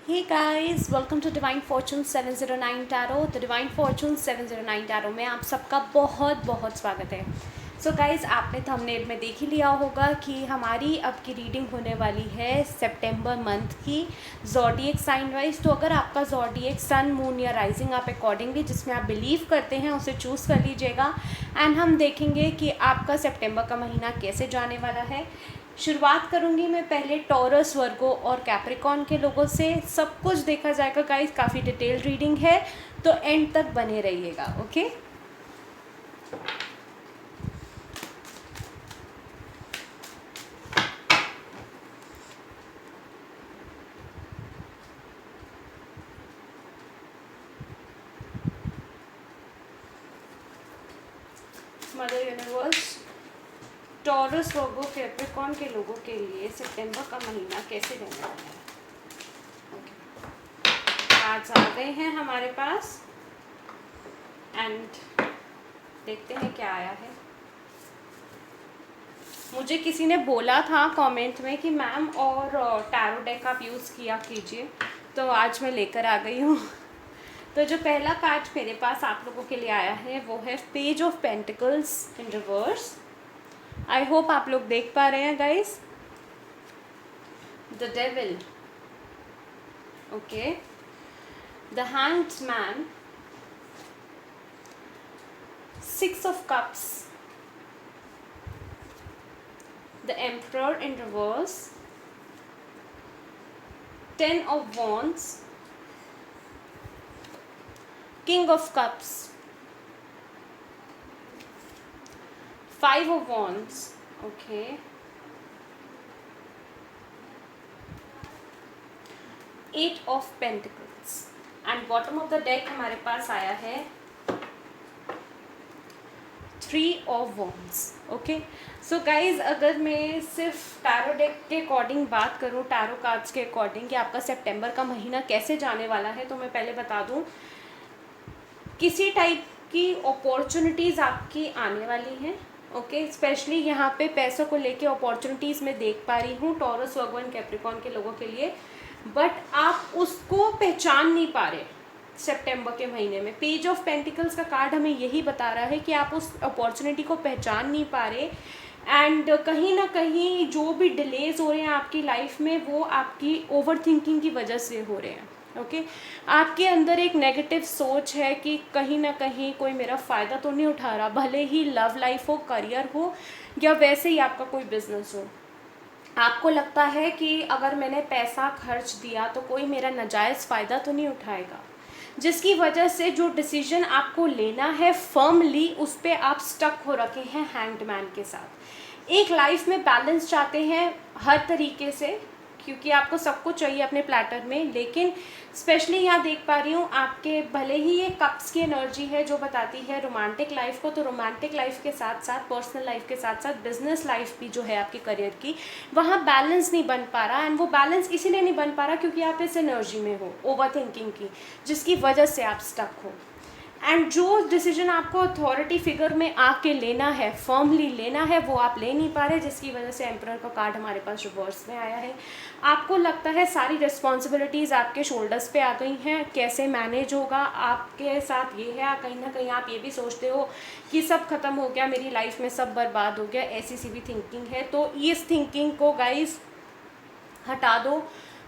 Hey guys, welcome to Divine Fortune 709 Tarot. The Divine Fortune 709 Tarot में आप सबका बहुत बहुत स्वागत है। सो गाइज, आपने थंबनेल में देख ही लिया होगा कि हमारी अब की रीडिंग होने वाली है सितंबर मंथ की ज़ोडिएक साइन वाइज। तो अगर आपका ज़ोडिएक सन, मून या राइजिंग आप अकॉर्डिंगली जिसमें आप बिलीव करते हैं उसे चूज़ कर लीजिएगा। एंड हम देखेंगे कि आपका सितंबर का महीना कैसे जाने वाला है। शुरुआत करूंगी मैं पहले टॉरस, वर्गो और कैप्रिकॉन के लोगों से। सब कुछ देखा जाएगा गाइस, काफ़ी डिटेल रीडिंग है तो एंड तक बने रहिएगा। ओके, मदर यूनिवर्स, टॉरस, वर्गो, कैप्रिकॉन के लोगों के लिए सितंबर का महीना कैसे रहने वाला है। कार्ड्स आ गए हैं हमारे पास एंड देखते हैं क्या आया है। मुझे किसी ने बोला था कमेंट में कि मैम और टैरो डेक आप यूज़ किया कीजिए, तो आज मैं लेकर आ गई हूँ। तो जो पहला कार्ड मेरे पास आप लोगों के लिए आया है वो है page of pentacles in reverse. I hope आप लोग देख पा रहे हैं guys. The devil, okay, the hanged man, 6 of cups, the emperor in reverse, 10 of wands, king of cups, 5 of wands, okay, 8 of pentacles and bottom of the deck हमारे पास आया है 3 of wands। Okay, so guys, अगर मैं सिर्फ tarot deck के according बात करूँ, tarot cards के अकॉर्डिंग कि आपका सितंबर का महीना कैसे जाने वाला है, तो मैं पहले बता दूँ किसी टाइप की अपॉर्चुनिटीज़ आपकी आने वाली हैं। ओके, स्पेशली यहाँ पे पैसों को लेके अपॉर्चुनिटीज़ मैं देख पा रही हूँ टॉरस, वर्गो एंड कैप्रिकॉन के लोगों के लिए, बट आप उसको पहचान नहीं पा रहे सितंबर के महीने में। पेज ऑफ पेंटिकल्स का कार्ड हमें यही बता रहा है कि आप उस अपॉर्चुनिटी को पहचान नहीं पा रहे एंड कहीं ना कहीं जो भी डिलेज हो रहे हैं आपकी लाइफ में वो आपकी ओवर थिंकिंग की वजह से हो रहे हैं। ओके, आपके अंदर एक नेगेटिव सोच है कि कहीं ना कहीं कोई मेरा फ़ायदा तो नहीं उठा रहा, भले ही लव लाइफ हो, करियर हो या वैसे ही आपका कोई बिजनेस हो। आपको लगता है कि अगर मैंने पैसा खर्च दिया तो कोई मेरा नाजायज़ फ़ायदा तो नहीं उठाएगा, जिसकी वजह से जो डिसीजन आपको लेना है फर्मली उस पर आप स्टक हो रखे हैं हैंग्ड मैन के साथ। एक लाइफ में बैलेंस चाहते हैं हर तरीके से, क्योंकि आपको सब कुछ चाहिए अपने प्लेटर में, लेकिन स्पेशली यहाँ देख पा रही हूँ आपके, भले ही ये कप्स की एनर्जी है जो बताती है रोमांटिक लाइफ को, तो रोमांटिक लाइफ के साथ साथ पर्सनल लाइफ के साथ साथ बिजनेस लाइफ भी जो है आपके करियर की, वहाँ बैलेंस नहीं बन पा रहा। एंड वो बैलेंस इसीलिए नहीं बन पा रहा क्योंकि आप इस एनर्जी में हो ओवर थिंकिंग की, जिसकी वजह से आप स्टक हो। एंड जो डिसीजन आपको अथॉरिटी फिगर में आके लेना है, फर्मली लेना है, वो आप ले नहीं पा रहे, जिसकी वजह से एम्परर का कार्ड हमारे पास रिवर्स में आया है। आपको लगता है सारी रिस्पॉन्सिबिलिटीज़ आपके शोल्डर्स पे आ गई हैं, कैसे मैनेज होगा आपके साथ ये है। कहीं ना कहीं आप ये भी सोचते हो कि सब खत्म हो गया, मेरी लाइफ में सब बर्बाद हो गया, ऐसी सी भी थिंकिंग है। तो इस थिंकिंग को गाइस हटा दो,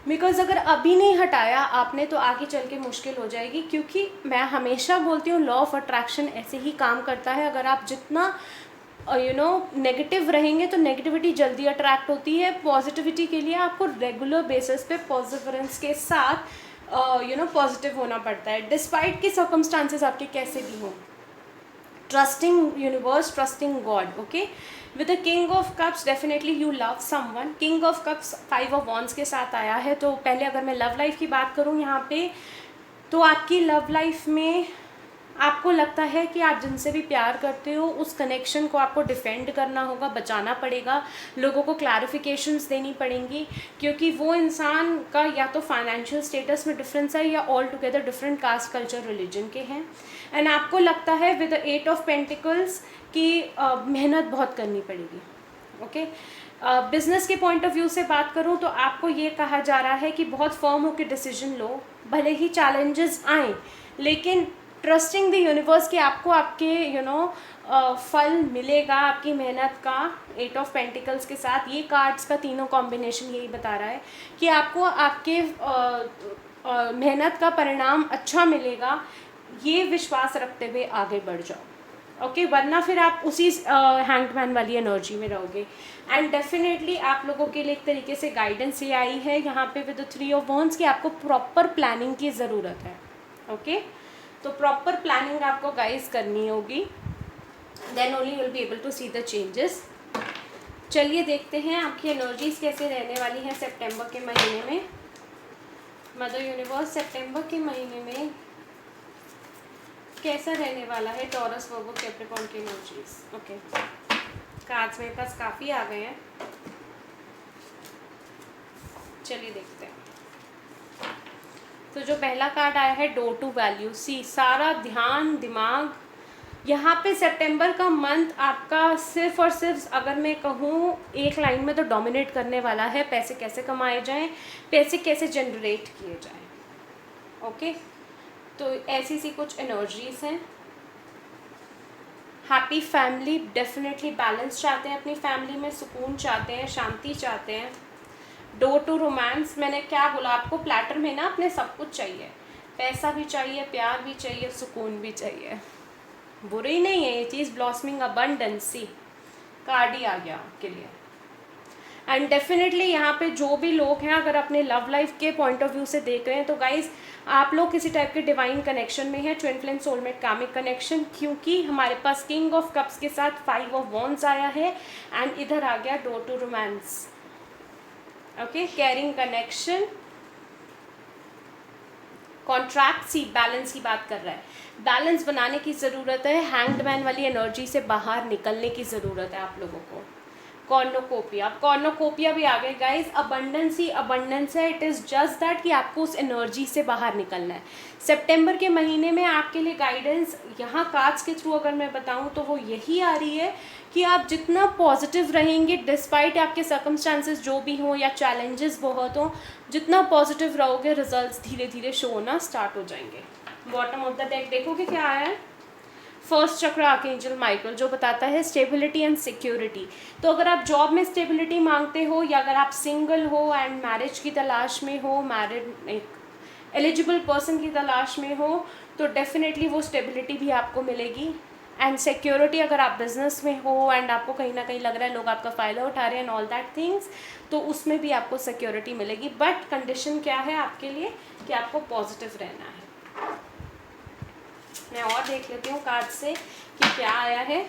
बिकॉज़ अगर अभी नहीं हटाया आपने तो आगे चल के मुश्किल हो जाएगी। क्योंकि मैं हमेशा बोलती हूँ लॉ ऑफ अट्रैक्शन ऐसे ही काम करता है। अगर आप जितना नेगेटिव रहेंगे तो नेगेटिविटी जल्दी अट्रैक्ट होती है। पॉजिटिविटी के लिए आपको रेगुलर बेसिस पे पॉजिटिवरेंस के साथ पॉजिटिव होना पड़ता है, डिस्पाइट कि सर्कमस्टांसेस आपके कैसे भी हों। Trusting universe, trusting God. Okay, with the king of cups definitely you love someone. King of cups 5 of wands के साथ आया है। तो पहले अगर मैं लव लाइफ की बात करूँ यहाँ पे, तो आपकी लव लाइफ में आपको लगता है कि आप जिनसे भी प्यार करते हो उस कनेक्शन को आपको डिफेंड करना होगा, बचाना पड़ेगा, लोगों को क्लैरिफिकेशंस देनी पड़ेंगी, क्योंकि वो इंसान का या तो फाइनेंशियल स्टेटस में डिफरेंस है या all together different caste, culture, religion के हैं। एंड आपको लगता है विद द 8 ऑफ पेंटिकल्स कि मेहनत बहुत करनी पड़ेगी। ओके, बिजनेस के पॉइंट ऑफ व्यू से बात करूं तो आपको ये कहा जा रहा है कि बहुत फर्म होकर डिसीजन लो, भले ही चैलेंजेस आए, लेकिन ट्रस्टिंग द यूनिवर्स कि आपको आपके फल मिलेगा आपकी मेहनत का। 8 ऑफ पेंटिकल्स के साथ ये कार्ड्स का तीनों कॉम्बिनेशन यही बता रहा है कि आपको आपके मेहनत का परिणाम अच्छा मिलेगा। ये विश्वास रखते हुए आगे बढ़ जाओ, ओके, वरना फिर आप उसी हैंगमैन वाली एनर्जी में रहोगे। एंड डेफिनेटली आप लोगों के लिए एक तरीके से गाइडेंस ये आई है यहाँ पे विद 3 ऑफ वॉन्ड्स कि आपको प्रॉपर प्लानिंग की ज़रूरत है, ओके। तो प्रॉपर प्लानिंग आपको गाइस करनी होगी, then only will be able to see the changes. चलिए देखते हैं आपकी एनर्जीज कैसे रहने वाली हैं सितंबर के महीने में। मदर यूनिवर्स सितंबर के महीने में कैसा रहने वाला है टॉरस वर्गो कैप्रिकॉर्न की एनर्जीज। ओके, कार्ड्स मेरे पास काफ़ी आ गए हैं, चलिए देखते हैं। तो जो पहला कार्ड आया है डोर टू वैल्यू, सी सारा ध्यान दिमाग यहाँ पे सितंबर का मंथ आपका सिर्फ और सिर्फ अगर मैं कहूँ एक लाइन में तो डोमिनेट करने वाला है। पैसे कैसे कमाए जाएं, पैसे कैसे जनरेट किए जाएं, ओके। तो ऐसी सी कुछ एनर्जीज हैं। हैप्पी फैमिली, डेफिनेटली बैलेंस चाहते हैं अपनी फैमिली में, सुकून चाहते हैं, शांति चाहते हैं। डोर टू रोमांस, मैंने क्या बोला आपको, प्लेटर में ना अपने सब कुछ चाहिए, पैसा भी चाहिए, प्यार भी चाहिए, सुकून भी चाहिए। बुरी नहीं है ये चीज़, ब्लॉसमिंग अबंडेंसी कार्ड ही आ गया आपके लिए। एंड डेफिनेटली यहाँ पे जो भी लोग हैं अगर अपने लव लाइफ के पॉइंट ऑफ व्यू से देख रहे हैं तो गाइज आप लोग किसी टाइप के डिवाइन कनेक्शन में हैं, twin flame soulmate comic connection, क्योंकि हमारे पास किंग ऑफ कप्स के साथ 5 ऑफ वॉन्ड्स आया है एंड इधर आ गया door to romance, okay. Caring connection, contract, see balance की बात कर रहा है, बैलेंस बनाने की ज़रूरत है। हैंग्ड मैन वाली एनर्जी से बाहर निकलने की ज़रूरत है आप लोगों को। कॉर्नोकोपिया, अब कॉर्नोकोपिया भी आ गए गाइज। अबंडेंस ही अबंडेंस है, इट इज़ जस्ट दैट कि आपको उस एनर्जी से बाहर निकलना है। सितंबर के महीने में आपके लिए गाइडेंस यहाँ कार्ड्स के थ्रू अगर मैं बताऊँ तो वो यही आ रही है कि आप जितना पॉजिटिव रहेंगे डिस्पाइट आपके सर्कमस्टांसेस जो भी हों या चैलेंजेस बहुत हों, जितना पॉजिटिव रहोगे रिजल्ट्स धीरे धीरे शो होना स्टार्ट हो जाएंगे। बॉटम ऑफ द डेक देखोगे क्या आया है, फर्स्ट चक्र आर्कएंजल माइकल जो बताता है स्टेबिलिटी एंड सिक्योरिटी। तो अगर आप जॉब में स्टेबिलिटी मांगते हो या अगर आप सिंगल हो एंड मैरिज की तलाश में हो, मैरिड एक एलिजिबल पर्सन की तलाश में हो, तो डेफिनेटली वो स्टेबिलिटी भी आपको मिलेगी। एंड सिक्योरिटी अगर आप बिजनेस में हो एंड आपको कहीं ना कहीं लग रहा है लोग आपका फ़ायदा उठा रहे हैं एंड ऑल दैट थिंग्स, तो उसमें भी आपको सिक्योरिटी मिलेगी। बट कंडीशन क्या है आपके लिए कि आपको पॉजिटिव रहना है। मैं और देख लेती हूँ कार्ड से कि क्या आया है।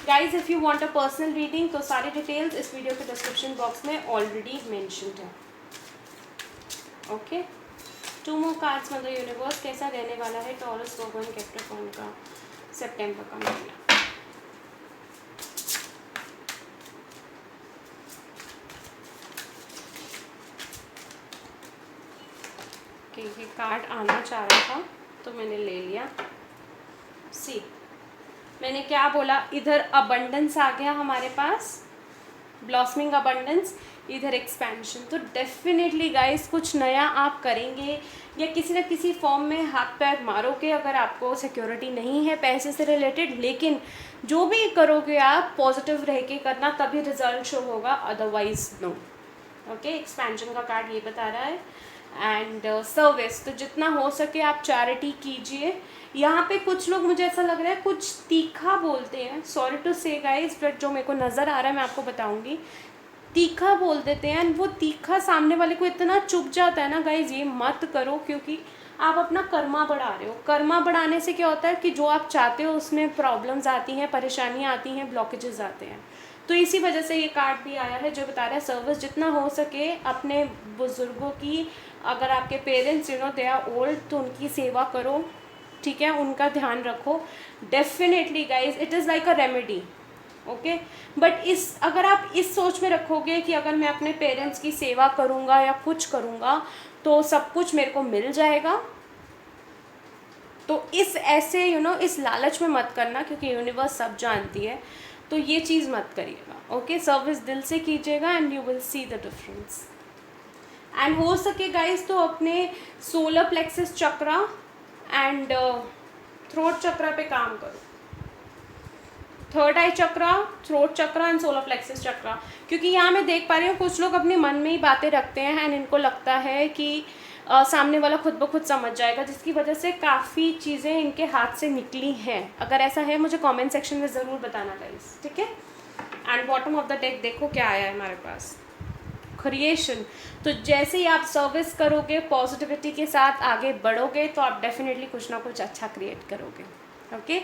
Guys if you want a personal reading तो सारी डिटेल्स इस वीडियो के डिस्क्रिप्शन बॉक्स में ऑलरेडी मेंशन्ड है, okay. 2 more cards mother universe कैसा रहने वाला है टॉरस वर्गो एंड कैप्रिकॉर्न का सितंबर का महीना। ये कार्ड आना चाह रहा था तो मैंने ले लिया। सी मैंने क्या बोला, इधर अबंडेंस आ गया हमारे पास, ब्लॉसमिंग अबंडेंस, इधर एक्सपेंशन। तो डेफिनेटली गाइस कुछ नया आप करेंगे या किसी न किसी फॉर्म में हाथ पैर मारोगे अगर आपको सिक्योरिटी नहीं है पैसे से रिलेटेड, लेकिन जो भी करोगे आप पॉजिटिव रह के करना तभी रिजल्ट शो होगा, अदरवाइज नो, ओके। एक्सपेंशन का कार्ड ये बता रहा है। एंड सर्विस, तो जितना हो सके आप चैरिटी कीजिए। यहाँ पे कुछ लोग मुझे ऐसा लग रहा है कुछ तीखा बोलते हैं, सॉरी टू से गाइस, बट जो मेरे को नज़र आ रहा है मैं आपको बताऊँगी, तीखा बोल देते हैं। वो तीखा सामने वाले को इतना चुभ जाता है ना गाइस, ये मत करो क्योंकि आप अपना कर्मा बढ़ा रहे हो। कर्मा बढ़ाने से क्या होता है कि जो आप चाहते हो उसमें प्रॉब्लम्स आती हैं, परेशानियाँ आती हैं, ब्लॉकेजेस आते हैं। तो इसी वजह से ये कार्ड भी आया है जो बता रहा है सर्विस जितना हो सके अपने बुज़ुर्गों की, अगर आपके पेरेंट्स दे आर ओल्ड तो उनकी सेवा करो, ठीक है, उनका ध्यान रखो। Definitely guys it is like a remedy, okay. But अगर आप इस सोच में रखोगे कि अगर मैं अपने पेरेंट्स की सेवा करूँगा या कुछ करूँगा तो सब कुछ मेरे को मिल जाएगा, तो इस ऐसे इस लालच में मत करना, क्योंकि यूनिवर्स सब जानती है तो ये चीज़ मत करिएगा, ओके। सर्विस दिल से कीजिएगा and you will see the difference. And हो सके गाइज तो अपने solar plexus chakra and throat chakra पे काम करो। Third eye chakra, throat chakra and solar plexus chakra, क्योंकि यहाँ मैं देख पा रही हूँ कुछ लोग अपने मन में ही बातें रखते हैं एंड इनको लगता है कि सामने वाला खुद ब खुद समझ जाएगा, जिसकी वजह से काफ़ी चीज़ें इनके हाथ से निकली हैं। अगर ऐसा है मुझे कमेंट सेक्शन में ज़रूर बताना गाइस, ठीक है। And bottom of the deck देखो क्या आया है हमारे पास, क्रिएशन। तो जैसे ही आप सर्विस करोगे, पॉजिटिविटी के साथ आगे बढ़ोगे, तो आप डेफिनेटली कुछ ना कुछ अच्छा क्रिएट करोगे, ओके।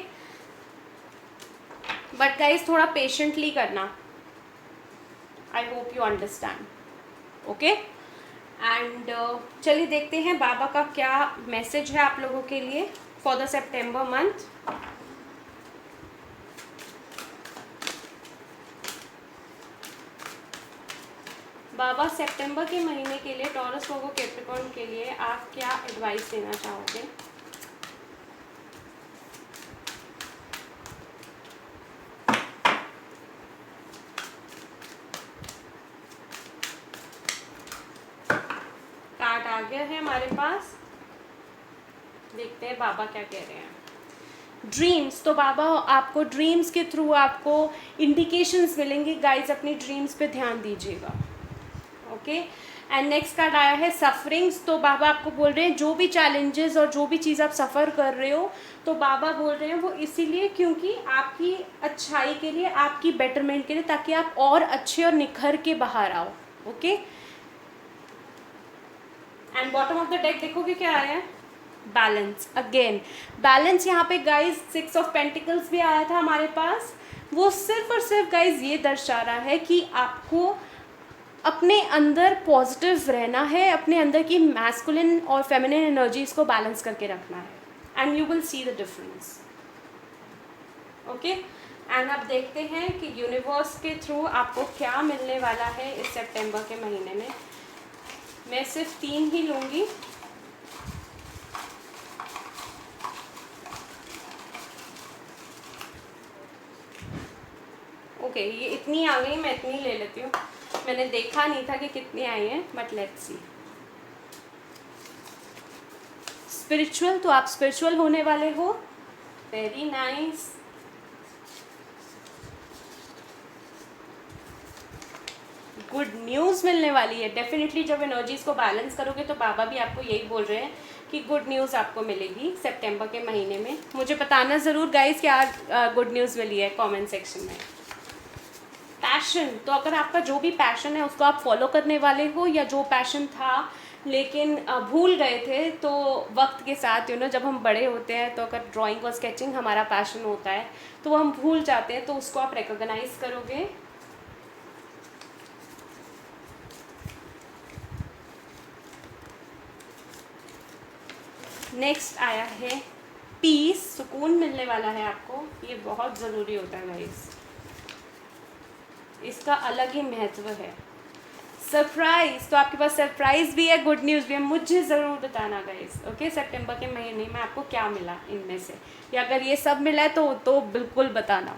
बट गाइज थोड़ा पेशेंटली करना, I hope you understand, okay. And चलिए देखते हैं बाबा का क्या मैसेज है आप लोगों के लिए फॉर द सितंबर मंथ। बाबा सितंबर के महीने के लिए टॉरस वर्गो कैप्रिकॉर्न के लिए आप क्या एडवाइस देना चाहोगे? कार्ड आ गया है हमारे पास, देखते हैं बाबा क्या कह रहे हैं। ड्रीम्स, तो बाबा आपको ड्रीम्स के थ्रू आपको इंडिकेशंस मिलेंगे गाइज, अपनी ड्रीम्स पे ध्यान दीजिएगा, ओके। एंड नेक्स्ट कार्ड आया है सफरिंग्स, तो बाबा आपको बोल रहे हैं जो भी चैलेंजेस और जो भी चीज़ आप सफ़र कर रहे हो, तो बाबा बोल रहे हैं वो इसीलिए क्योंकि आपकी अच्छाई के लिए, आपकी बेटरमेंट के लिए, ताकि आप और अच्छे और निखर के बाहर आओ, okay. And bottom of the deck देखोगे क्या आया है, बैलेंस। अगेन बैलेंस, यहाँ पे गाइज 6 ऑफ पेंटिकल्स भी आया था हमारे पास। वो सिर्फ और सिर्फ गाइज ये दर्शा रहा है कि आपको अपने अंदर पॉजिटिव रहना है, अपने अंदर की मैस्कुलिन और फेमिनिन एनर्जीज को बैलेंस करके रखना है and you will see the difference, okay. And अब देखते हैं कि यूनिवर्स के थ्रू आपको क्या मिलने वाला है इस सितंबर के महीने में। मैं सिर्फ 3 ही लूँगी, ओके ये इतनी आ गई, मैं इतनी ले लेती हूँ, मैंने देखा नहीं था कि कितनी आई हैं, बट लेट्स सी। स्पिरिचुअल, तो आप स्पिरिचुअल होने वाले हो, वेरी नाइस। गुड न्यूज़ मिलने वाली है डेफिनेटली। जब एनर्जीज को बैलेंस करोगे तो बाबा भी आपको यही बोल रहे हैं कि गुड न्यूज़ आपको मिलेगी सितंबर के महीने में। मुझे बताना ज़रूर गाइस क्या गुड न्यूज़ मिली है कमेंट सेक्शन में। पैशन, तो अगर आपका जो भी पैशन है उसको आप फॉलो करने वाले हो, या जो पैशन था लेकिन भूल गए थे, तो वक्त के साथ जब हम बड़े होते हैं तो अगर ड्राइंग और स्केचिंग हमारा पैशन होता है तो वो हम भूल जाते हैं, तो उसको आप रिकॉग्नाइज करोगे। नेक्स्ट आया है पीस, सुकून मिलने वाला है आपको, ये बहुत ज़रूरी होता है गाइस, इसका अलग ही महत्व है। सरप्राइज, तो आपके पास सरप्राइज भी है, गुड न्यूज़ भी है, मुझे ज़रूर बताना गाइस, ओके। सितंबर के महीने में आपको क्या मिला इनमें से, या अगर ये सब मिला है तो बिल्कुल बताना।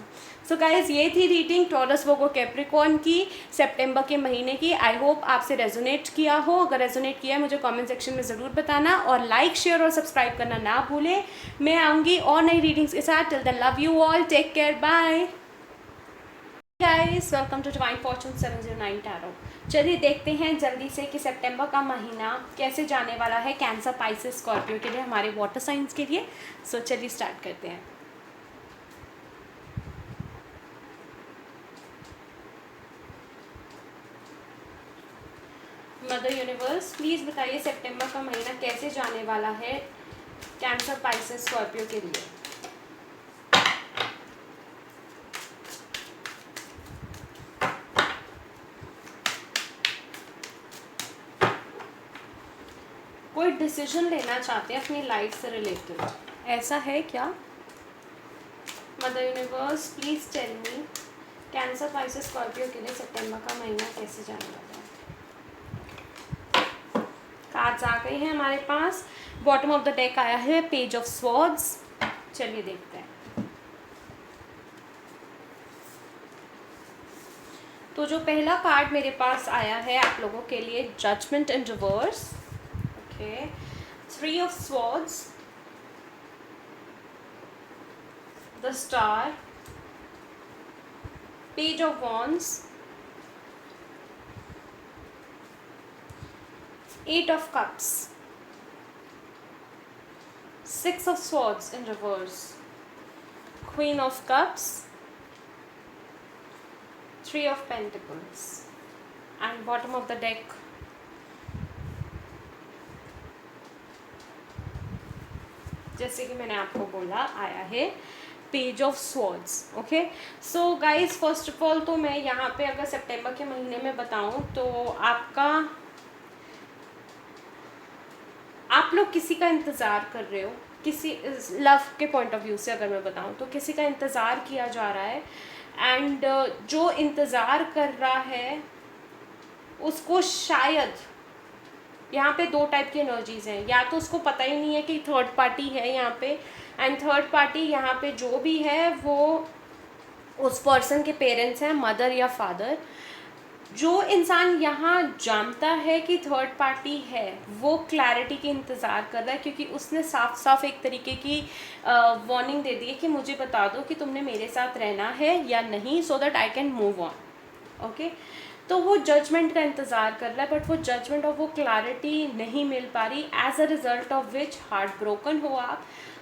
सो गाइस ये थी रीडिंग टॉरस वर्गो कैप्रिकॉर्न की सितंबर के महीने की। आई होप आपसे रेजोनेट किया हो, अगर रेजोनेट किया है मुझे कमेंट सेक्शन में ज़रूर बताना, और लाइक शेयर और सब्सक्राइब करना ना भूलें। मैं आऊँगी और नई रीडिंग्स के साथ। Till then love you all, take care, bye guys, welcome to divine fortune 709 tarot. चलिए देखते हैं जल्दी से कि सितंबर का महीना कैसे जाने वाला है कैंसर, पाइसेस, स्कॉर्पियो के लिए, हमारे वाटर साइंस के लिए। सो चलिए स्टार्ट करते हैं। मदर यूनिवर्स प्लीज़ बताइए सितंबर का महीना कैसे जाने वाला है कैंसर, पाइसेस, स्कॉर्पियो के लिए। कोई डिसीजन लेना चाहते हैं अपनी लाइफ से रिलेटेड, ऐसा है क्या? Mother universe please tell me cancer, Pisces, Scorpio के लिए सितंबर का महीना कैसे जाने वाला है। कार्ड्स आ गई हैं हमारे पास। बॉटम ऑफ द डेक आया है पेज ऑफ स्वॉर्ड्स। चलिए देखते हैं। तो जो पहला कार्ड मेरे पास आया है आप लोगों के लिए, judgment in reverse, okay, 3 of swords, the star, page of wands, 8 of cups, 6 of swords in reverse, Queen of cups, 3 of pentacles, and bottom of the deck, जैसे कि मैंने आपको बोला, आया है page of swords. Okay, so guys first of all तो मैं यहाँ पे अगर सितंबर के महीने में बताऊँ तो आप लोग किसी का इंतज़ार कर रहे हो, किसी लव के पॉइंट ऑफ व्यू से अगर मैं बताऊं तो किसी का इंतज़ार किया जा रहा है, एंड जो इंतज़ार कर रहा है उसको शायद यहाँ पे 2 टाइप की एनर्जीज़ हैं, या तो उसको पता ही नहीं है कि थर्ड पार्टी है यहाँ पे, एंड थर्ड पार्टी यहाँ पे जो भी है वो उस पर्सन के पेरेंट्स हैं, मदर या फादर। जो इंसान यहाँ जानता है कि थर्ड पार्टी है वो क्लैरिटी के इंतज़ार कर रहा है, क्योंकि उसने साफ साफ एक तरीके की वार्निंग दे दी है कि मुझे बता दो कि तुमने मेरे साथ रहना है या नहीं, so that I can move on. Okay, तो वो जजमेंट का इंतज़ार कर रहा है, बट वो जजमेंट और वो क्लैरिटी नहीं मिल पा रही, as a result of which heart broken हो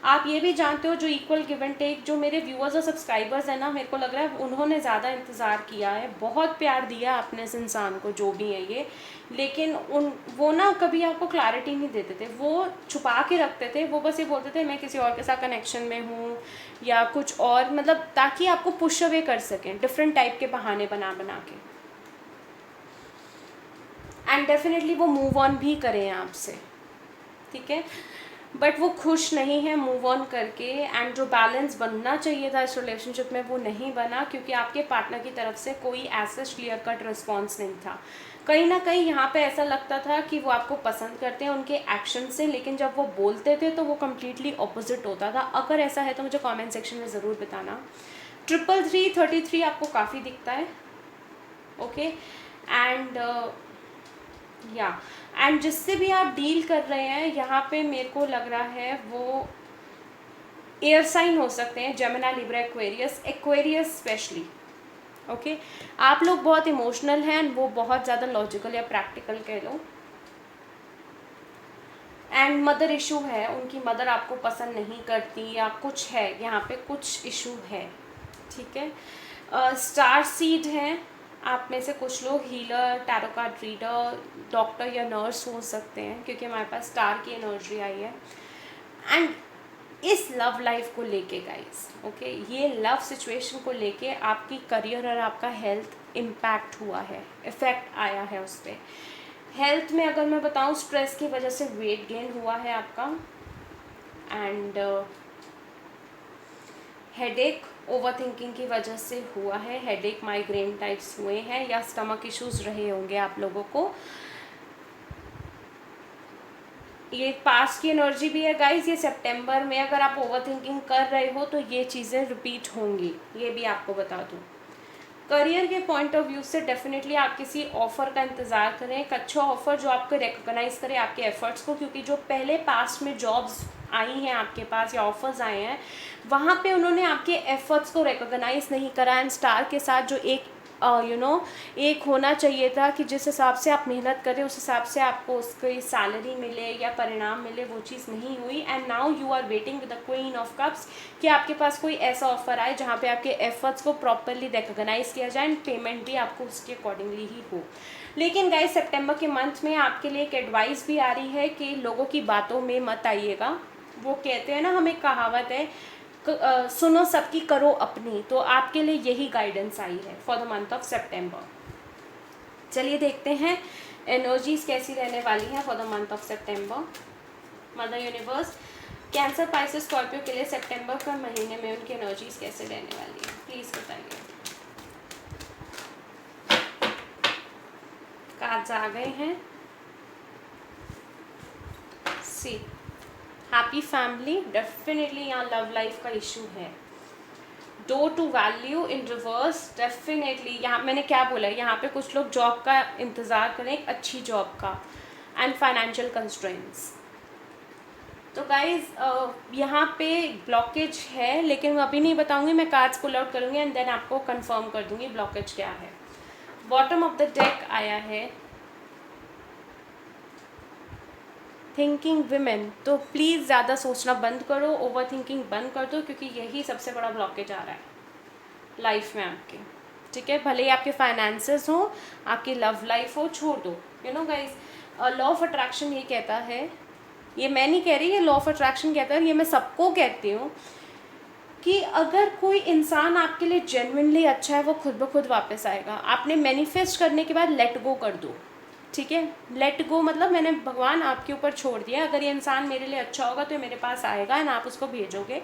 आप ये भी जानते हो, जो इक्वल गिव एंड टेक जो मेरे व्यूअर्स और सब्सक्राइबर्स हैं ना, मेरे को लग रहा है उन्होंने ज़्यादा इंतज़ार किया है, बहुत प्यार दिया आपने इस इंसान को जो भी है ये, लेकिन वो ना कभी आपको क्लैरिटी नहीं देते थे, वो छुपा के रखते थे, वो बस ये बोलते थे मैं किसी और के साथ कनेक्शन में हूँ या कुछ और, मतलब ताकि आपको पुश अवे कर सकें डिफरेंट टाइप के बहाने बना के, एंड डेफिनेटली वो मूव ऑन भी करें आपसे, ठीक है, बट वो खुश नहीं है मूव ऑन करके, एंड जो बैलेंस बनना चाहिए था इस रिलेशनशिप में वो नहीं बना, क्योंकि आपके पार्टनर की तरफ से कोई ऐसा क्लियर कट रिस्पॉन्स नहीं था। कहीं ना कहीं यहाँ पे ऐसा लगता था कि वो आपको पसंद करते हैं उनके एक्शन से, लेकिन जब वो बोलते थे तो वो कम्प्लीटली ऑपोजिट होता था। अगर ऐसा है तो मुझे कॉमेंट सेक्शन में ज़रूर बताना। 333 आपको काफ़ी दिखता है, ओके, एंड जिससे भी आप डील कर रहे हैं यहाँ पे मेरे को लग रहा है वो एयर साइन हो सकते हैं, Gemini, Libra, Aquarius specially. Okay, आप लोग बहुत इमोशनल हैं, वो बहुत ज़्यादा लॉजिकल या प्रैक्टिकल कह लो, एंड मदर इशू है, उनकी मदर आपको पसंद नहीं करती या कुछ है, यहाँ पे कुछ इशू है, ठीक है। स्टार सीड हैं, आप में से कुछ लोग healer, tarot card reader, doctor या नर्स हो सकते हैं, क्योंकि हमारे पास स्टार की एनर्जी आई है, एंड इस लव लाइफ को लेके गाइस, ओके, ये लव सिचुएशन को लेके आपकी करियर और आपका हेल्थ इम्पैक्ट हुआ है, इफ़ेक्ट आया है उस पर। हेल्थ में अगर मैं बताऊं, स्ट्रेस की वजह से वेट गेन हुआ है आपका, एंड हेडेक ओवर थिंकिंग की वजह से हुआ है, हेडेक, माइग्रेन टाइप्स हुए हैं, या स्टमक इश्यूज रहे होंगे आप लोगों को। ये पास्ट की एनर्जी भी है गाइस, ये सितंबर में अगर आप ओवर थिंकिंग कर रहे हो तो ये चीज़ें रिपीट होंगी, ये भी आपको बता दूँ। करियर के पॉइंट ऑफ व्यू से डेफिनेटली आप किसी ऑफ़र का इंतज़ार करें, एक अच्छा ऑफ़र जो आपको रिकॉग्नाइज़ करे आपके एफर्ट्स को, क्योंकि जो पहले पास्ट में जॉब्स आई हैं आपके पास या ऑफर्स आए हैं, वहाँ पे उन्होंने आपके एफर्ट्स को रिकॉग्नाइज़ नहीं करा, एंड स्टार के साथ जो एक एक होना चाहिए था कि जिस हिसाब से आप मेहनत करें उस हिसाब से आपको उसकी सैलरी मिले या परिणाम मिले, वो चीज़ नहीं हुई, and now you are waiting with the queen of cups कि आपके पास कोई ऐसा ऑफर आए जहाँ पे आपके एफर्ट्स को प्रॉपरली रिकॉग्नाइज़ किया जाए एंड पेमेंट भी आपको उसके अकॉर्डिंगली ही हो। लेकिन गाइस सितंबर के मंथ में आपके लिए एक एडवाइस भी आ रही है कि लोगों की बातों में मत आइएगा। वो कहते हैं ना, हमें कहावत है, सुनो सबकी करो अपनी, तो आपके लिए यही गाइडेंस आई है फॉर द मंथ ऑफ सितंबर। चलिए देखते हैं एनर्जीज कैसी रहने वाली हैं for the month of September. Mother universe, cancer, Pisces, Scorpio के लिए सितंबर के महीने में उनकी एनर्जीज कैसे रहने वाली है, प्लीज़ बताइए। कार्ड्स आ गए हैं। हैप्पी फैमिली, डेफिनेटली यहाँ लव लाइफ का इशू है, door to value in reverse definitely. यहाँ मैंने क्या बोला है, यहाँ पे कुछ लोग जॉब का इंतज़ार करें, एक अच्छी जॉब का, एंड फाइनेंशियल कंस्ट्रेंट्स। तो गाइज यहाँ पे ब्लॉकेज है, लेकिन मैं अभी नहीं बताऊंगी, मैं कार्ड्स पुल आउट करूँगी एंड देन आपको कंफर्म कर दूंगी ब्लॉकेज क्या है। बॉटम ऑफ द डेक आया है थिंकिंग विमेन। तो प्लीज़ ज़्यादा सोचना बंद करो, ओवर थिंकिंग बंद कर दो, क्योंकि यही सबसे बड़ा ब्लॉकेज आ रहा है लाइफ में आपके। ठीक है, भले ही आपके फाइनेंसेस हो, आपकी लव लाइफ हो, छोड़ दो। You know guys, law of attraction ये कहता है, ये मैं नहीं कह रही, ये लॉ ऑफ अट्रैक्शन कहता है, ये मैं सबको कहती हूँ कि अगर कोई इंसान आपके लिए जेन्युइनली अच्छा है, वो खुद ब खुद वापस आएगा। आपने मैनिफेस्ट करने के बाद लेट गो कर दो। ठीक है, लेट गो मतलब मैंने भगवान आपके ऊपर छोड़ दिया, अगर ये इंसान मेरे लिए अच्छा होगा तो ये मेरे पास आएगा एंड आप उसको भेजोगे।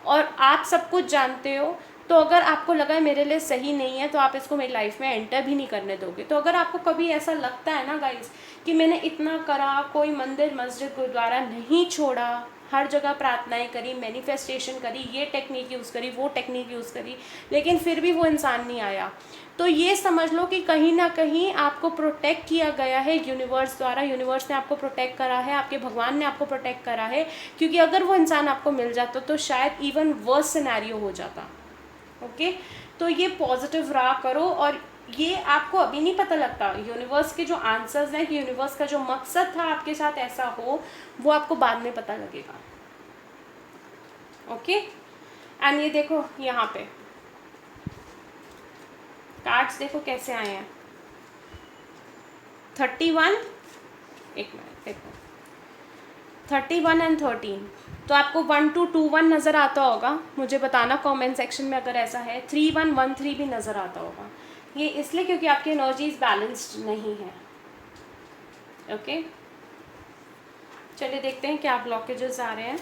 और आप सब कुछ जानते हो, तो अगर आपको लगा है मेरे लिए सही नहीं है, तो आप इसको मेरी लाइफ में एंटर भी नहीं करने दोगे। तो अगर आपको कभी ऐसा लगता है ना गाइस कि मैंने इतना करा, कोई मंदिर मस्जिद गुरुद्वारा नहीं छोड़ा, हर जगह प्रार्थनाएं करी, मैनिफेस्टेशन करी, ये टेक्निक यूज़ करी, वो टेक्निक यूज़ करी, लेकिन फिर भी वो इंसान नहीं आया, तो ये समझ लो कि कहीं ना कहीं आपको प्रोटेक्ट किया गया है यूनिवर्स द्वारा। यूनिवर्स ने आपको प्रोटेक्ट करा है, आपके भगवान ने आपको प्रोटेक्ट करा है, क्योंकि अगर वो इंसान आपको मिल जाता तो शायद इवन वर्स सिनेरियो हो जाता। ओके, तो ये पॉजिटिव रहा करो, और ये आपको अभी नहीं पता लगता। यूनिवर्स के जो आंसर्स हैं, कि यूनिवर्स का जो मकसद था आपके साथ ऐसा हो, वो आपको बाद में पता लगेगा। ओके, एंड ये देखो यहाँ पे कार्ड्स देखो कैसे आए हैं। 31, एक मिनट देखो, 31 एंड 13। तो आपको 1221 नज़र आता होगा, मुझे बताना कमेंट सेक्शन में अगर ऐसा है। 3113 भी नज़र आता होगा, ये इसलिए क्योंकि आपकी एनर्जीज बैलेंस्ड नहीं है। ओके, चलिए देखते हैं क्या ब्लॉकेजेस आ रहे हैं।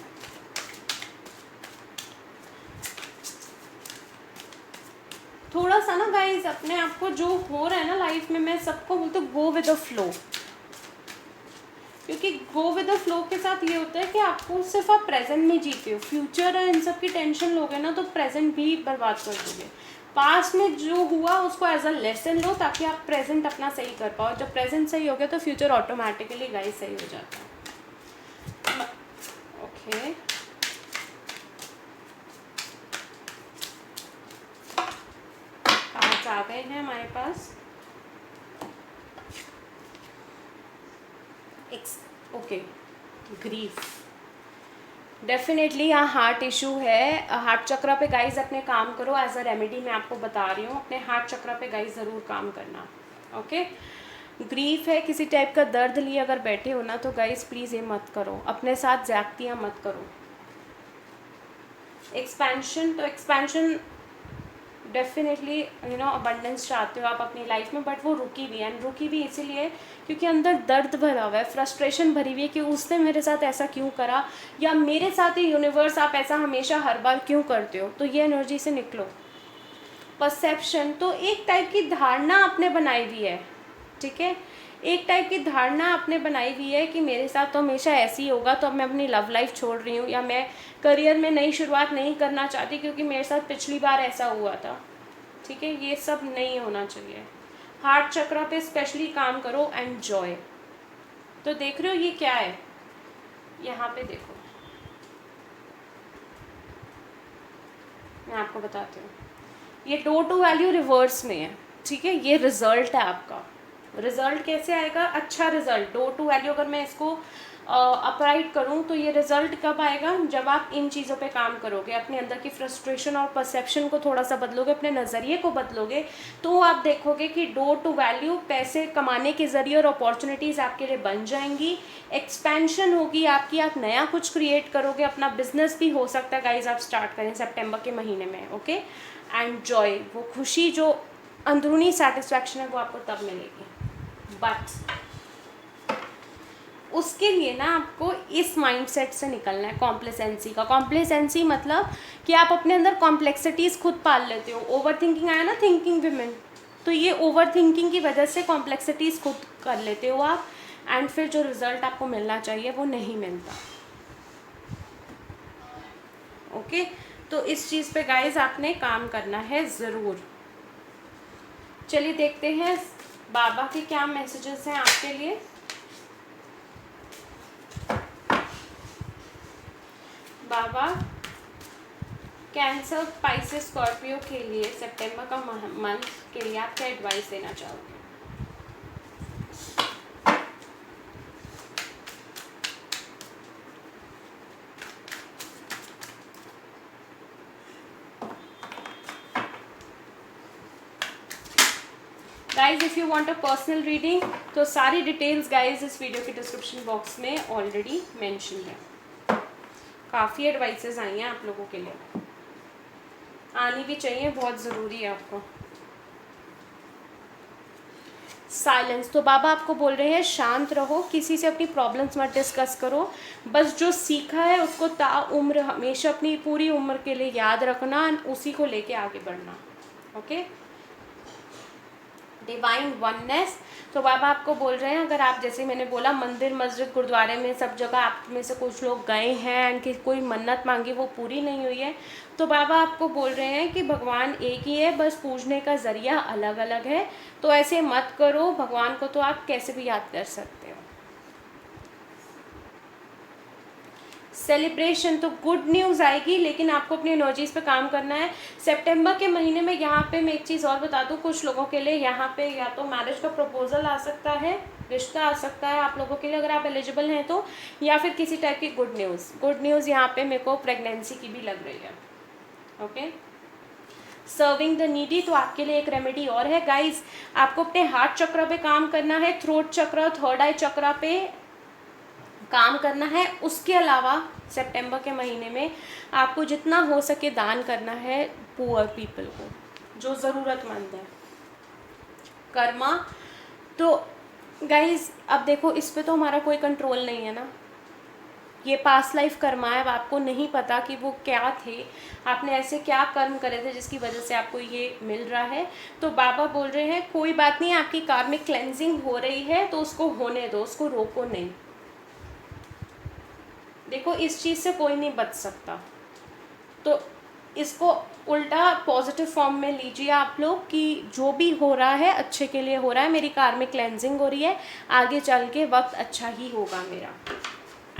थोड़ा सा ना गाइज अपने आप को जो हो रहा है ना लाइफ में, मैं सबको बोलती हूँ गो विद द फ्लो, क्योंकि गो विद द फ्लो के साथ ये होता है कि आपको सिर्फ आप प्रेजेंट में जीते हो। फ्यूचर और इन सब की टेंशन लोगे ना तो प्रेजेंट भी बर्बाद कर दोगे। पास्ट में जो हुआ उसको एज अ लेसन लो, ताकि आप प्रेजेंट अपना सही कर पाओ। जब प्रेजेंट सही हो गया तो फ्यूचर ऑटोमेटिकली गाइज सही हो जाता है। ओके, कार्ड्स आ गए हैं हमारे पास। ओके, ग्रीफ डेफिनेटली यहाँ हार्ट इशू है। हार्ट चक्रा पे गाइज अपने काम करो, एज अ रेमेडी मैं आपको बता रही हूँ, अपने हार्ट चक्रा पे गाइज ज़रूर काम करना। ओके, ग्रीफ है, किसी टाइप का दर्द लिए अगर बैठे हो ना, तो गाइज प्लीज़ ये मत करो, अपने साथ ज्यादतियाँ मत करो। एक्सपेंशन, तो एक्सपेंशन डेफिनेटली अबंडेंस चाहते हो आप अपनी लाइफ में, बट वो रुकी भी है। एंड रुकी भी इसीलिए क्योंकि अंदर दर्द भरा हुआ है, फ्रस्ट्रेशन भरी हुई है कि उसने मेरे साथ ऐसा क्यों करा, या मेरे साथ ही यूनिवर्स आप ऐसा हमेशा हर बार क्यों करते हो। तो ये एनर्जी से निकलो। परसेप्शन, तो एक टाइप की धारणा आपने बनाई हुई है। ठीक है, एक टाइप की धारणा आपने बनाई हुई है कि मेरे साथ तो हमेशा ऐसे ही होगा, तो अब मैं अपनी लव लाइफ छोड़ रही हूँ, या मैं करियर में नई शुरुआत नहीं करना चाहती क्योंकि मेरे साथ पिछली बार ऐसा हुआ था। ठीक है, ये सब नहीं होना चाहिए। हार्ट चक्र पे स्पेशली काम करो, एंजॉय। तो देख रहे हो ये क्या है, यहाँ पे देखो, मैं आपको बताती हूँ। ये डोर टू वैल्यू रिवर्स में है। ठीक है, ये रिजल्ट है आपका। रिजल्ट कैसे आएगा, अच्छा रिजल्ट। डोर टू वैल्यू अगर मैं इसको अपराइट करूँ तो ये रिजल्ट कब आएगा, जब आप इन चीज़ों पे काम करोगे, अपने अंदर की फ्रस्ट्रेशन और परसेप्शन को थोड़ा सा बदलोगे, अपने नज़रिए को बदलोगे, तो आप देखोगे कि डोर टू वैल्यू पैसे कमाने के ज़रिए और अपॉर्चुनिटीज़ आपके लिए बन जाएंगी। एक्सपेंशन होगी आपकी, आप नया कुछ क्रिएट करोगे, अपना बिजनेस भी हो सकता है गाइज आप स्टार्ट करें सितंबर के महीने में। ओके, एंड जॉय, वो खुशी जो अंदरूनी सेटिस्फैक्शन है वो आपको तब मिलेगी। बट उसके लिए ना आपको इस माइंडसेट से निकलना है, कॉम्प्लेसेंसी का। कॉम्प्लेसेंसी मतलब कि आप अपने अंदर कॉम्प्लेक्सिटीज़ खुद पाल लेते हो। ओवर थिंकिंग आया ना, थिंकिंग विमेन, तो ये ओवर थिंकिंग की वजह से कॉम्प्लेक्सिटीज़ खुद कर लेते हो आप, एंड फिर जो रिज़ल्ट आपको मिलना चाहिए वो नहीं मिलता। ओके, तो इस चीज़ पे गाइस आपने काम करना है ज़रूर। चलिए देखते हैं बाबा के क्या मैसेजेस हैं आपके लिए। बाबा कैंसर, स्पाइसेस, स्कॉर्पियो के लिए सितंबर का मंथ के लिए आप क्या एडवाइस देना चाहोगे? Guys if you want a personal reading तो सारी डिटेल्स गाइज इस वीडियो के डिस्क्रिप्शन बॉक्स में ऑलरेडी मेंशन है। काफ़ी एडवाइसेस आई हैं आप लोगों के लिए, आनी भी चाहिए, बहुत ज़रूरी है आपको। साइलेंस, तो बाबा आपको बोल रहे हैं शांत रहो, किसी से अपनी प्रॉब्लम्स मत डिस्कस करो, बस जो सीखा है उसको ताउम्र हमेशा अपनी पूरी उम्र के लिए याद रखना, उसी को लेके आगे बढ़ना। ओके, डिवाइन वननेस, तो बाबा आपको बोल रहे हैं अगर आप, जैसे मैंने बोला, मंदिर मस्जिद गुरुद्वारे में सब जगह आप में से कुछ लोग गए हैं एंड कि कोई मन्नत मांगी वो पूरी नहीं हुई है, तो बाबा आपको बोल रहे हैं कि भगवान एक ही है, बस पूजने का ज़रिया अलग अलग है। तो ऐसे मत करो, भगवान को तो आप कैसे भी याद कर सकते हो। सेलिब्रेशन, तो गुड न्यूज़ आएगी, लेकिन आपको अपनी एनर्जीज पे काम करना है सितंबर के महीने में। यहाँ पे मैं एक चीज़ और बता दूँ, कुछ लोगों के लिए यहाँ पे या तो मैरिज का प्रपोजल आ सकता है, रिश्ता आ सकता है आप लोगों के लिए अगर आप एलिजिबल हैं तो, या फिर किसी टाइप की गुड न्यूज़ यहाँ पे मेरे को प्रेगनेंसी की भी लग रही है। ओके, सर्विंग द नीडी, तो आपके लिए एक रेमेडी और है गाइज, आपको अपने हार्ट चक्र पे काम करना है, थ्रोट चक्र, थर्ड आई चक्र पे काम करना है। उसके अलावा सितंबर के महीने में आपको जितना हो सके दान करना है पुअर पीपल को, जो ज़रूरतमंद है। कर्मा, तो गाइज अब देखो इस पे तो हमारा कोई कंट्रोल नहीं है ना, ये पास्ट लाइफ कर्मा है, अब आपको नहीं पता कि वो क्या थे, आपने ऐसे क्या कर्म करे थे जिसकी वजह से आपको ये मिल रहा है। तो बाबा बोल रहे हैं कोई बात नहीं, आपकी कार्मिक क्लेंजिंग हो रही है तो उसको होने दो, उसको रोको नहीं। देखो इस चीज़ से कोई नहीं बच सकता, तो इसको उल्टा पॉजिटिव फॉर्म में लीजिए आप लोग कि जो भी हो रहा है अच्छे के लिए हो रहा है, मेरी कार्मिक क्लेंजिंग हो रही है, आगे चल के वक्त अच्छा ही होगा मेरा।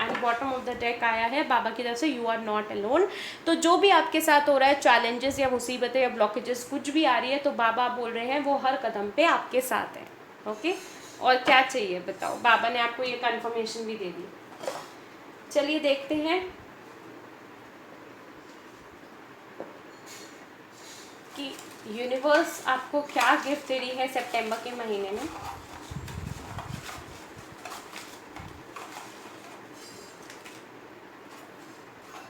And bottom of the deck आया है बाबा की तरफ से, यू आर नॉट अलोन। तो जो भी आपके साथ हो रहा है, चैलेंजेस या मुसीबतें या ब्लॉकेजेस कुछ भी आ रही है, तो बाबा बोल रहे हैं वो हर कदम पे आपके साथ है। ओके, और क्या चाहिए बताओ, बाबा ने आपको ये कन्फर्मेशन भी दे दी। चलिए देखते हैं कि यूनिवर्स आपको क्या गिफ्ट दे रही है सितंबर के महीने में।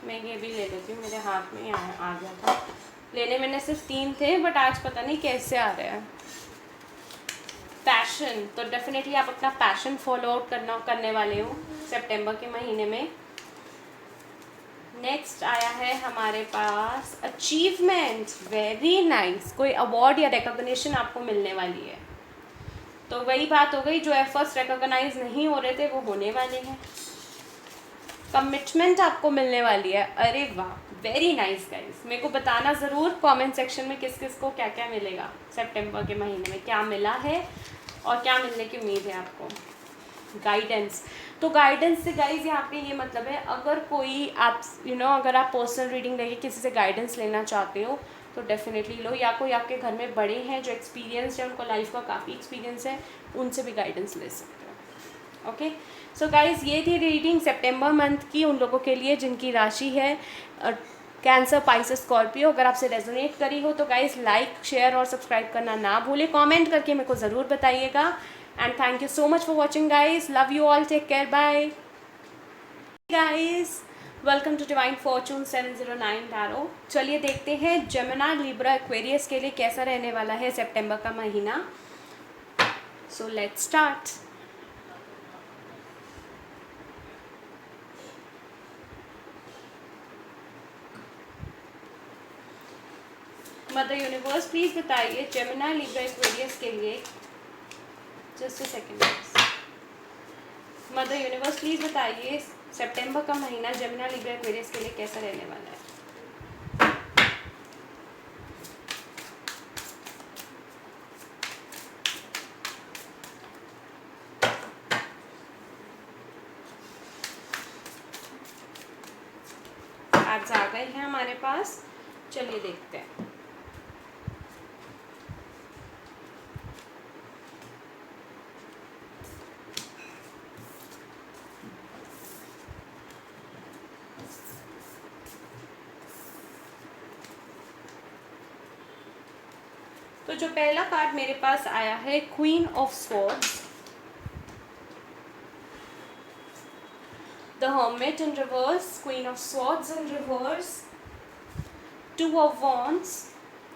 मैं ये भी ले लेती हूँ, मेरे हाथ में आ गया था, लेने मैंने सिर्फ 3 थे बट आज पता नहीं कैसे आ रहे हैं। पैशन, तो डेफिनेटली आप अपना पैशन फॉलो आउट करने वाले हो सितंबर के महीने में। नेक्स्ट आया है हमारे पास अचीवमेंट, वेरी नाइस, कोई अवार्ड या रिकॉग्निशन आपको मिलने वाली है। तो वही बात हो गई, जो एफर्ट्स रिकॉग्नाइज नहीं हो रहे थे वो होने वाले हैं। कमिटमेंट आपको मिलने वाली है, अरे वाह, वेरी नाइस गाइस। मेरे को बताना ज़रूर कमेंट सेक्शन में किस किस को क्या क्या मिलेगा सितंबर के महीने में, क्या मिला है और क्या मिलने की उम्मीद है आपको। गाइडेंस, तो गाइडेंस से गाइज यहाँ पे ये मतलब है, अगर कोई आप अगर आप पर्सनल रीडिंग लेके किसी से गाइडेंस लेना चाहते हो तो डेफिनेटली लो, या कोई आपके घर में बड़े हैं जो एक्सपीरियंस है, उनको लाइफ का काफ़ी एक्सपीरियंस है, उनसे भी गाइडेंस ले सकते हो। ओके, सो गाइज ये थी रीडिंग सितंबर मंथ की उन लोगों के लिए जिनकी राशि है कैंसर, पाइसेस, स्कॉर्पियो। अगर आपसे रेजोनेट करी हो तो गाइज लाइक, शेयर और सब्सक्राइब करना ना भूलें, कमेंट करके मेरे को ज़रूर बताइएगा। And thank you so much for watching guys, love you all, take care, bye guys, welcome to Divine Fortune 709 Tarot। चलिए देखते हैं जेमिनी, लिब्रा, एक्वेरियस के लिए कैसा रहने वाला है सितंबर का महीना। So let's start। Mother universe please बताइए जेमिनी, लिब्रा, एक्वेरियस के लिए, just a second, mother universe please बताइए सितंबर का महीना जेमिनी, लिब्रा, एक्वेरियस के लिए कैसा रहने वाला है। कार्ड्स आ गए हैं हमारे पास, चलिए देखते हैं। तो जो पहला कार्ड मेरे पास आया है, queen of swords, the hermit in reverse, queen of swords in reverse, two of wands,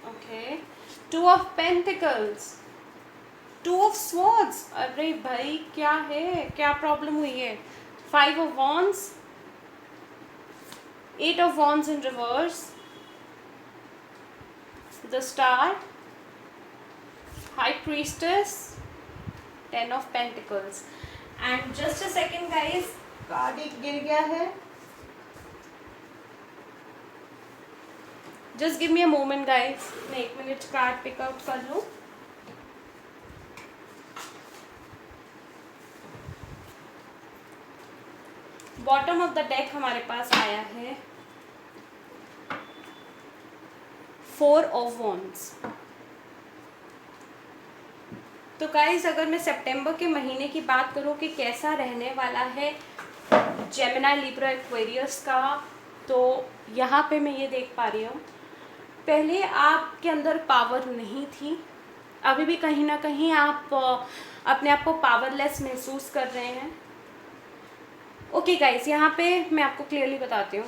okay, two of pentacles, two of swords, अरे भाई क्या है, क्या प्रॉब्लम हुई है, five of wands, eight of wands in reverse, the star, High Priestess, Ten of Pentacles, and just a second guys, card एक गिर गया है, just give me a moment guys, मैं 1 मिनट कार्ड पिकआउट कर लूँ। बॉटम ऑफ द डेक हमारे पास आया है फोर ऑफ वॉन्ड्स। तो गाइज अगर मैं सितंबर के महीने की बात करूँ कि कैसा रहने वाला है जेमिनी लिब्रा एक्वेरियस का, तो यहाँ पे मैं ये देख पा रही हूँ, पहले आपके अंदर पावर नहीं थी, अभी भी कहीं ना कहीं आप अपने आप को पावरलेस महसूस कर रहे हैं। ओके गाइज, यहाँ पे मैं आपको क्लियरली बताती हूँ,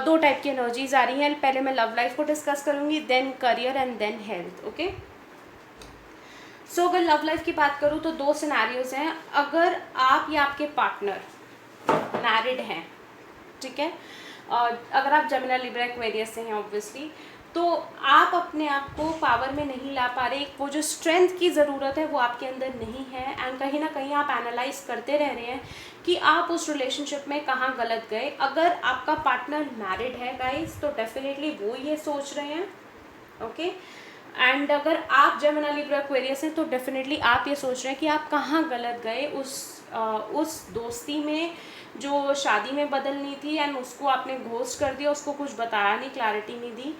दो टाइप की एनर्जीज आ रही हैं। पहले मैं लव लाइफ को डिस्कस करूँगी, then career and then health. Okay, so अगर लव लाइफ की बात करूँ तो दो सिनेरियोज हैं। अगर आप या आपके पार्टनर मैरिड हैं, ठीक है, और अगर आप जेमिनी लिब्रा एक्वेरियस से हैं ऑब्वियसली, तो आप अपने आप को पावर में नहीं ला पा रहे, वो जो स्ट्रेंथ की ज़रूरत है वो आपके अंदर नहीं है, एंड कहीं ना कहीं आप एनालाइज करते रह रहे हैं कि आप उस रिलेशनशिप में कहाँ गलत गए। अगर आपका पार्टनर मैरिड है गाइस, तो डेफिनेटली वो ये सोच रहे हैं। ओके, एंड अगर आप जेमिनी लिब्रा एक्वेरियस हैं तो डेफिनेटली आप ये सोच रहे हैं कि आप कहाँ गलत गए उस दोस्ती में जो शादी में बदलनी थी, एंड उसको आपने घोस्ट कर दिया, उसको कुछ बताया नहीं, क्लैरिटी नहीं दी,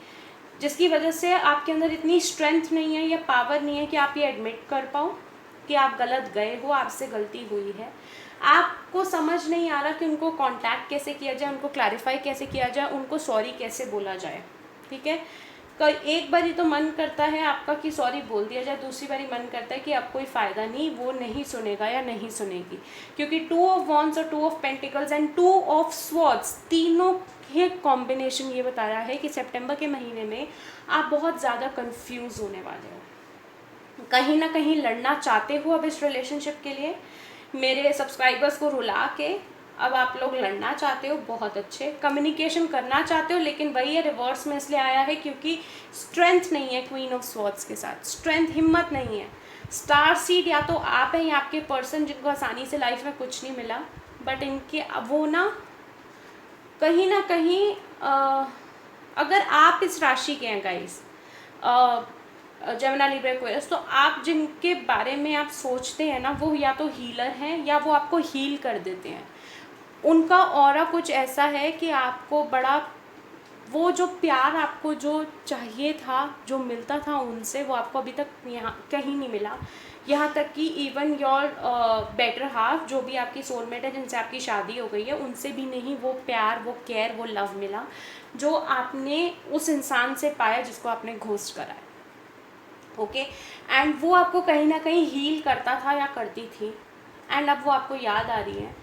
जिसकी वजह से आपके अंदर इतनी स्ट्रेंथ नहीं है या पावर नहीं है कि आप ये एडमिट कर पाओ कि आप गलत गए हो, आपसे गलती हुई है। आपको समझ नहीं आ रहा कि उनको कांटेक्ट कैसे किया जाए, उनको क्लैरिफाई कैसे किया जाए, उनको सॉरी कैसे बोला जाए। ठीक है, एक बारी तो मन करता है आपका कि सॉरी बोल दिया जाए, दूसरी बारी मन करता है कि अब कोई फ़ायदा नहीं, वो नहीं सुनेगा या नहीं सुनेगी, क्योंकि टू ऑफ वॉन्ड्स और to of pentacles and to of swords, तीनों के कॉम्बिनेशन ये बताया है कि सितंबर के महीने में आप बहुत ज़्यादा कंफ्यूज होने वाले हो, कहीं ना कहीं लड़ना चाहते हो अब इस रिलेशनशिप के लिए, मेरे सब्सक्राइबर्स को रुला के अब आप लोग लड़ना चाहते हो, बहुत अच्छे कम्युनिकेशन करना चाहते हो, लेकिन वही है रिवर्स में इसलिए आया है क्योंकि स्ट्रेंथ नहीं है क्वीन ऑफ स्वॉर्ड्स के साथ, स्ट्रेंथ, हिम्मत नहीं है। स्टार सीड या तो आप हैं या आपके पर्सन जिनको आसानी से लाइफ में कुछ नहीं मिला, बट इनके वो ना कहीं अगर आप इस राशि के हैं गाइस, जेमिनी लिब्रा एक्वेरियस, तो आप जिनके बारे में आप सोचते हैं ना, वो या तो हीलर हैं या वो आपको हील कर देते हैं। उनका ऑरा कुछ ऐसा है कि आपको बड़ा वो जो प्यार आपको जो चाहिए था, जो मिलता था उनसे, वो आपको अभी तक यहाँ कहीं नहीं मिला। यहाँ तक कि इवन योर बेटर हाफ, जो भी आपकी सोलमेट है, जिनसे आपकी शादी हो गई है, उनसे भी नहीं वो प्यार, वो केयर, वो लव मिला जो आपने उस इंसान से पाया जिसको आपने घोस्ट करा है। ओके, एंड वो आपको कहीं ना कहीं हील करता था या करती थी, एंड अब वो आपको याद आ रही है,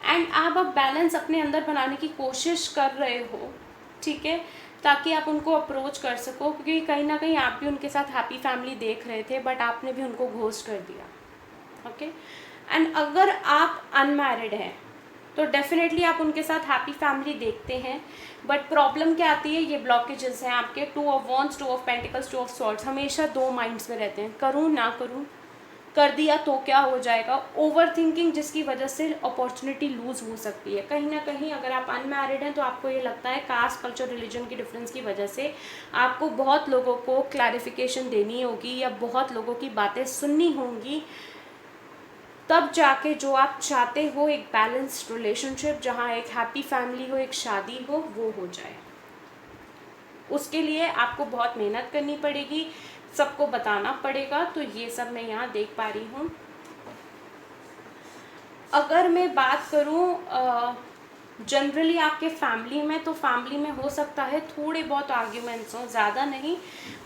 एंड आप अब बैलेंस अपने अंदर बनाने की कोशिश कर रहे हो, ठीक है, ताकि आप उनको अप्रोच कर सको, क्योंकि कहीं ना कहीं आप भी उनके साथ हैप्पी फैमिली देख रहे थे, बट आपने भी उनको घोस्ट कर दिया। ओके, एंड अगर आप अनमैरिड हैं तो डेफिनेटली आप उनके साथ हैप्पी फैमिली देखते हैं, बट प्रॉब्लम क्या आती है, ये ब्लॉकेजेस हैं आपके, to of wands, to of pentacles, two of swords, हमेशा दो माइंड्स में रहते हैं, करूँ ना करूँ, कर दिया तो क्या हो जाएगा, ओवर थिंकिंग, जिसकी वजह से अपॉर्चुनिटी लूज़ हो सकती है। कहीं ना कहीं अगर आप अनमैरिड हैं तो आपको ये लगता है कास्ट, कल्चर, रिलीजन की डिफरेंस की वजह से आपको बहुत लोगों को क्लैरिफिकेशन देनी होगी या बहुत लोगों की बातें सुननी होंगी, तब जाके जो आप चाहते हो, एक बैलेंस्ड रिलेशनशिप जहाँ एक हैप्पी फैमिली हो, एक शादी हो, वो हो जाए। उसके लिए आपको बहुत मेहनत करनी पड़ेगी, सबको बताना पड़ेगा। तो ये सब मैं यहाँ देख पा रही हूँ। अगर मैं बात करूँ जनरली आपके फैमिली में, तो फैमिली में हो सकता है थोड़े बहुत आर्ग्यूमेंट्स हों, ज़्यादा नहीं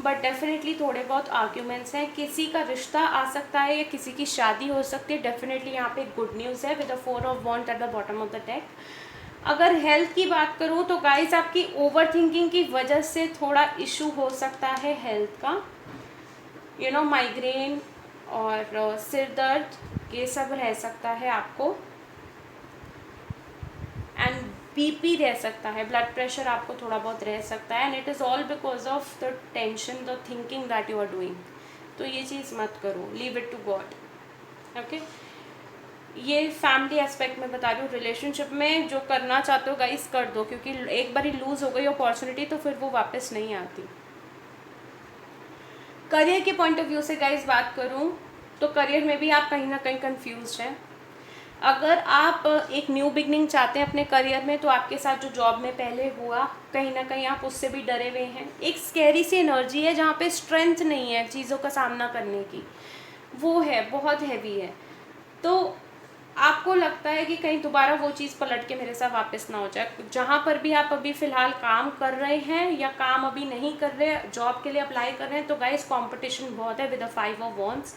बट डेफिनेटली थोड़े बहुत आर्ग्यूमेंट्स हैं। किसी का रिश्ता आ सकता है या किसी की शादी हो सकती है। डेफिनेटली यहाँ पे गुड न्यूज़ है with the 4 of wand at the bottom of the deck. अगर हेल्थ की बात करूँ तो गाइस आपकी ओवर थिंकिंग की वजह से थोड़ा इशू हो सकता है हेल्थ का, माइग्रेन और सिर दर्द, ये सब रह सकता है आपको। एंड बीपी रह सकता है, ब्लड प्रेशर आपको थोड़ा बहुत रह सकता है। And it is all because of the tension, the thinking that you are doing. तो ये चीज़ मत करो, leave it to God. Okay, ये फैमिली एस्पेक्ट में बता रही हूँ। रिलेशनशिप में जो करना चाहते हो गाइस कर दो, क्योंकि एक बार ही लूज हो गई अपॉर्चुनिटी तो फिर वो वापस नहीं आती। करियर के पॉइंट ऑफ व्यू से गाइस बात करूँ तो करियर में भी आप कहीं ना कहीं कंफ्यूज हैं। अगर आप एक न्यू बिगनिंग चाहते हैं अपने करियर में, तो आपके साथ जो जॉब में पहले हुआ, कहीं ना कहीं आप उससे भी डरे हुए हैं। एक स्कैरी सी एनर्जी है जहाँ पे स्ट्रेंथ नहीं है चीज़ों का सामना करने की, वो है बहुत हैवी है। तो आपको लगता है कि कहीं दोबारा वो चीज़ पलट के मेरे साथ वापस ना हो जाए। जहाँ पर भी आप अभी फ़िलहाल काम कर रहे हैं या काम अभी नहीं कर रहे, जॉब के लिए अप्लाई कर रहे हैं, तो गाइस कंपटीशन बहुत है विद द 5 ऑफ वॉन्ड्स।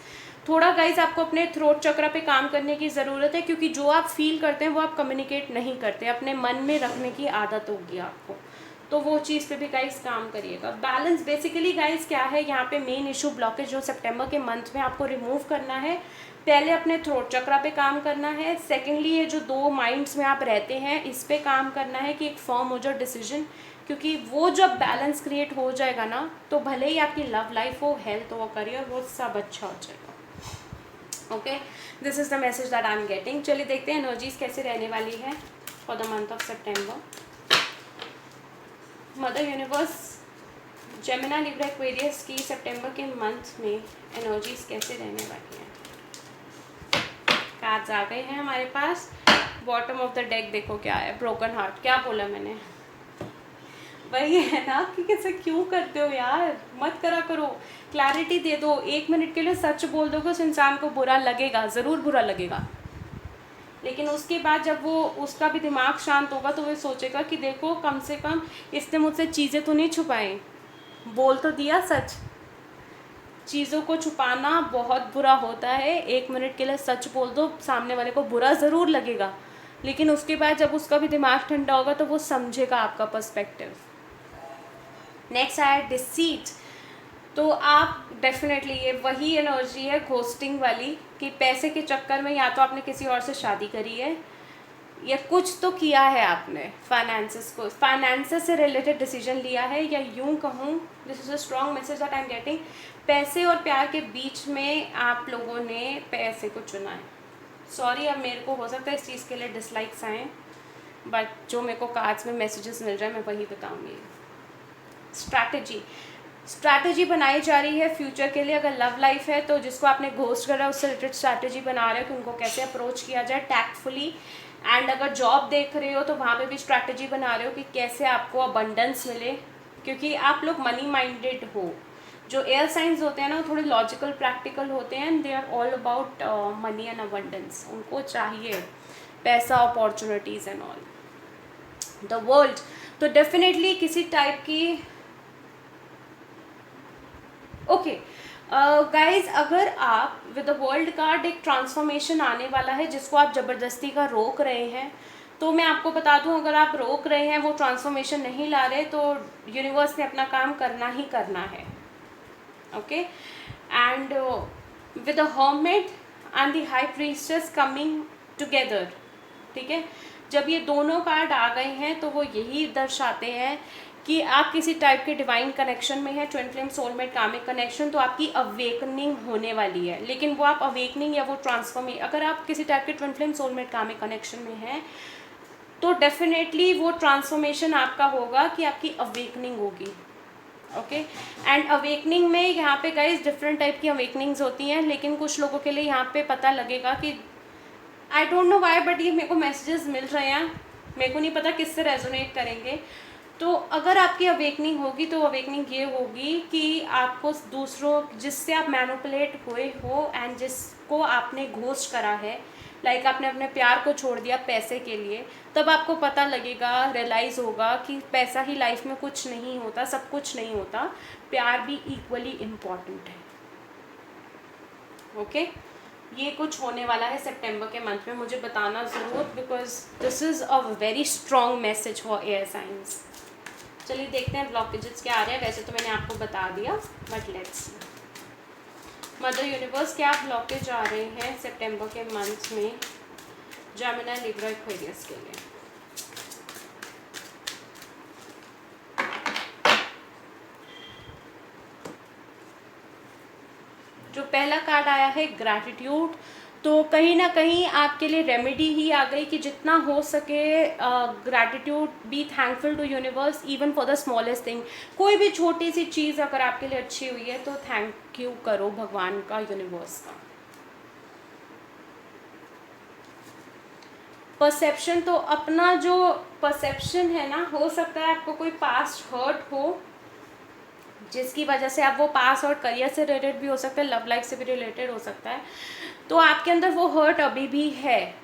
थोड़ा गाइस आपको अपने थ्रोट चक्र पे काम करने की ज़रूरत है, क्योंकि जो आप फील करते हैं वो आप कम्युनिकेट नहीं करते, अपने मन में रखने की आदत होगी आपको। तो वो चीज़ पे भी गाइस काम करिएगा। बैलेंस बेसिकली गाइस क्या है, यहाँ पे मेन इशू ब्लॉकेज जो सितंबर के मंथ में आपको रिमूव करना है। पहले अपने थ्रोट चक्रा पे काम करना है। सेकेंडली ये जो 2 माइंड्स में आप रहते हैं, इस पे काम करना है कि एक फर्म हो जाए डिसीजन, क्योंकि वो जब बैलेंस क्रिएट हो जाएगा ना, तो भले ही आपकी लव लाइफ हो, हेल्थ हो, करियर, वो सब अच्छा हो जाएगा। Okay, this is the message that I am getting. चलिए देखते हैं एनर्जीज कैसे रहने वाली है for the month of September. Mother universe, Gemini, Libra, Aquarius की सितंबर के मंथ में एनर्जीज कैसे रहने वाली हैं। कार्ड्स आ गए हैं हमारे पास। बॉटम ऑफ द डेक देखो क्या है, ब्रोकन हार्ट। क्या बोला मैंने, वही है ना कि कैसे क्यों करते हो यार, मत करा करो। क्लैरिटी दे दो, 1 मिनट के लिए सच बोल दोगे, उस इंसान को बुरा लगेगा, ज़रूर बुरा लगेगा, लेकिन उसके बाद जब वो उसका भी दिमाग शांत होगा तो वो सोचेगा कि देखो कम से कम इसने मुझसे चीज़ें तो नहीं छुपाई, बोल तो दिया सच। चीज़ों को छुपाना बहुत बुरा होता है। 1 मिनट के लिए सच बोल दो, सामने वाले को बुरा ज़रूर लगेगा, लेकिन उसके बाद जब उसका भी दिमाग ठंडा होगा तो वो समझेगा आपका पर्सपेक्टिव। नेक्स्ट आया डिसीट। तो आप डेफिनेटली, ये वही एनर्जी है घोस्टिंग वाली, कि पैसे के चक्कर में या तो आपने किसी और से शादी करी है या कुछ तो किया है आपने, फाइनेंसेस से रिलेटेड डिसीजन लिया है, या यूं कहूँ, this is a strong message that I am getting. पैसे और प्यार के बीच में आप लोगों ने पैसे को चुना है। सॉरी, अब मेरे को हो सकता है इस चीज़ के लिए डिसलाइक्स आएँ, बट जो मेरे को कार्ड्स में मैसेजेस मिल रहे हैं मैं वही बताऊँगी। स्ट्रैटेजी बनाई जा रही है फ्यूचर के लिए। अगर लव लाइफ है तो जिसको आपने घोस्ट करा है उससे रिलेटेड स्ट्रैटेजी बना रहे हो कि उनको कैसे अप्रोच किया जाए टैक्टफुली। एंड अगर जॉब देख रहे हो तो वहाँ पे भी स्ट्रैटेजी बना रहे हो कि कैसे आपको अबंडेंस मिले, क्योंकि आप लोग मनी माइंडेड हो। जो एयर साइंस होते हैं ना, वो थोड़े लॉजिकल प्रैक्टिकल होते हैं, and they are all about money and abundance. उनको चाहिए पैसा, opportunities and all. The world, तो डेफिनेटली किसी टाइप की ओके गाइज, अगर आप विद द वर्ल्ड कार्ड, एक ट्रांसफॉर्मेशन आने वाला है जिसको आप ज़बरदस्ती का रोक रहे हैं, तो मैं आपको बता दूं, अगर आप रोक रहे हैं, वो ट्रांसफॉर्मेशन नहीं ला रहे, तो यूनिवर्स ने अपना काम करना ही करना है। Okay, and with the hermit and the high priestess coming together, ठीक है, जब ये दोनों कार्ड आ गए हैं तो वो यही दर्शाते हैं कि आप किसी टाइप के डिवाइन कनेक्शन में है, twin flame, soulmate, comic connection, तो आपकी अवेकनिंग होने वाली है। लेकिन वो आप अवेकनिंग या वो ट्रांसफॉर्मेशन, अगर आप किसी टाइप के twin flame, soulmate, comic connection में हैं, तो डेफिनेटली वो ट्रांसफॉर्मेशन आपका होगा कि आपकी अवेकनिंग होगी। ओके, एंड अवेकनिंग में यहाँ पे गाइस डिफरेंट टाइप की अवेकनिंग्स होती हैं, लेकिन कुछ लोगों के लिए यहाँ पे पता लगेगा कि I don't know why, but ये मेरे को मैसेजेस मिल रहे हैं, मेरे को नहीं पता किससे रेजोनेट करेंगे। तो अगर आपकी अवेकनिंग होगी तो अवेकनिंग ये होगी कि आपको दूसरों जिससे आप मैनिपुलेट हुए हो एंड जिसको आपने घोस्ट करा है, लाइक आपने अपने प्यार को छोड़ दिया पैसे के लिए, तब आपको पता लगेगा, रियलाइज़ होगा कि पैसा ही लाइफ में कुछ नहीं होता, सब कुछ नहीं होता, प्यार भी इक्वली इम्पॉर्टेंट है। ओके ये कुछ होने वाला है सितंबर के मंथ में, मुझे बताना ज़रूर, because this is a very strong message for air science. चलिए देखते हैं ब्लॉकेजेस क्या आ रहे हैं। वैसे तो मैंने आपको बता दिया, बट लेट्स मदर यूनिवर्स क्या ब्लॉकेज आ रहे हैं सितंबर के मंथ में जेमिनी, लिब्रा, एक्वेरियस के लिए। जो पहला कार्ड आया है ग्रैटिट्यूड, तो कहीं ना कहीं आपके लिए रेमेडी ही आ गई कि जितना हो सके gratitude, be thankful to universe even for the smallest thing. कोई भी छोटी सी चीज़ अगर आपके लिए अच्छी हुई है तो थैंक यू करो भगवान का, यूनिवर्स का। परसेप्शन, तो अपना जो परसेप्शन है ना, हो सकता है आपको कोई पास्ट हर्ट हो जिसकी वजह से आप वो पास और करियर से रिलेटेड भी हो सकता है, लव लाइफ से भी रिलेटेड हो सकता है, तो आपके अंदर वो हर्ट अभी भी है,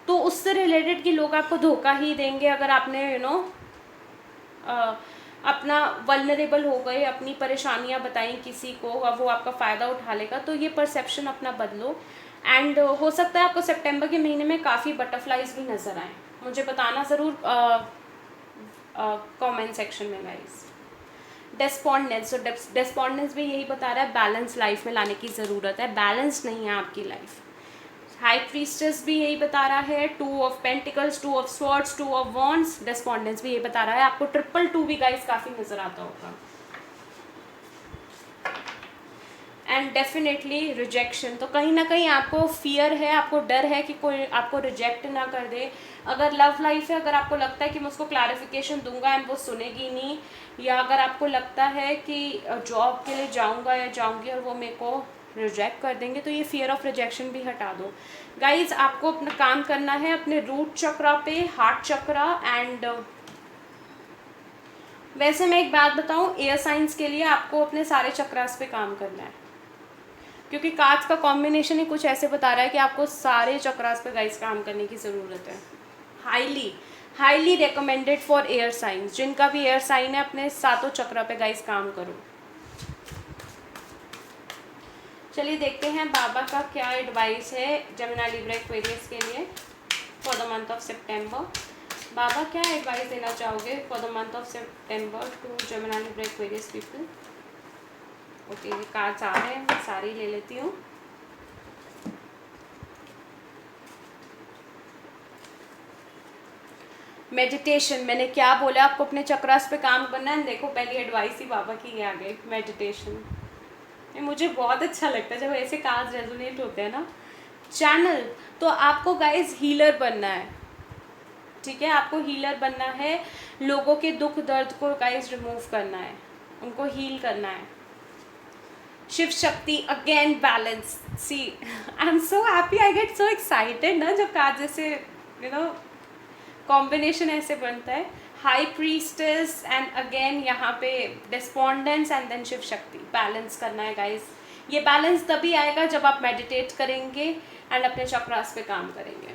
तो उससे रिलेटेड कि लोग आपको धोखा ही देंगे अगर आपने अपना वल्नरेबल हो गए, अपनी परेशानियां बताई किसी को, अब वो आपका फ़ायदा उठा लेगा। तो ये परसेप्शन अपना बदलो। एंड हो सकता है आपको सितंबर के महीने में काफ़ी बटरफ्लाइज भी नज़र आए, मुझे बताना ज़रूर कमेंट सेक्शन में गाइस। डेस्पॉन्डेंस, तो डेस्पॉन्डेंस भी यही बता रहा है बैलेंस लाइफ में लाने की ज़रूरत है, बैलेंस नहीं है आपकी लाइफ। हाई प्रीस्टेस भी यही बता रहा है, 2 of pentacles, 2 of swords, 2 of wands. Despondence भी यही बता रहा है, आपको 2 भी गाइस काफ़ी नज़र आता होगा। एंड डेफिनेटली रिजेक्शन, तो कहीं ना कहीं आपको फियर है, आपको डर है कि कोई आपको रिजेक्ट ना कर दे। अगर लव लाइफ है, अगर आपको लगता है कि मैं उसको क्लैरिफिकेशन दूंगा एंड वो सुनेगी नहीं, या अगर आपको लगता है कि जॉब के लिए जाऊंगा या जाऊंगी और वो मेरे को रिजेक्ट कर देंगे, तो ये फियर ऑफ रिजेक्शन भी हटा दो गाइज। आपको अपना काम करना है अपने रूट चक्रा पे, हार्ट चक्रा। एंड वैसे मैं एक बात बताऊं, एयर साइंस के लिए आपको अपने सारे चक्रास पे काम करना है, क्योंकि कार्ड्स का कॉम्बिनेशन ही कुछ ऐसे बता रहा है कि आपको सारे चक्रास पे गाइस काम करने की ज़रूरत है। Highly highly recommended for air science, जिनका भी एयर साइन है अपने सातों चक्रा पे गाइस काम करो। चलिए देखते हैं बाबा का क्या एडवाइस है जेमिनी, लिब्रा, एक्वेरियस के लिए for the month of September. बाबा क्या एडवाइस देना चाहोगे for the month of September to Gemini, Libra, Aquarius people. Okay ये कार्ड्स आ रहे हैं, मैं सारे ही ले लेती हूँ। मेडिटेशन, मैंने क्या बोला आपको अपने चक्रास पे काम करना है। देखो पहली एडवाइस ही बाबा की आ गई, मेडिटेशन। ये मुझे बहुत अच्छा लगता है जब ऐसे कार्ड्स रेजोनेट होते हैं ना। चैनल, तो आपको गाइस हीलर बनना है, ठीक है, आपको हीलर बनना है, लोगों के दुख दर्द को गाइस रिमूव करना है, उनको हील करना है। Shiv Shakti, again balance. See I am so happy, I get so excited ना जब कार्ड जैसे कॉम्बिनेशन ऐसे बनता है। हाई प्रीस्टेस एंड अगेन यहाँ पे despondence and then Shiv Shakti, balance करना है गाइस। ये बैलेंस तभी आएगा जब आप मेडिटेट करेंगे एंड अपने चक्रास पे काम करेंगे।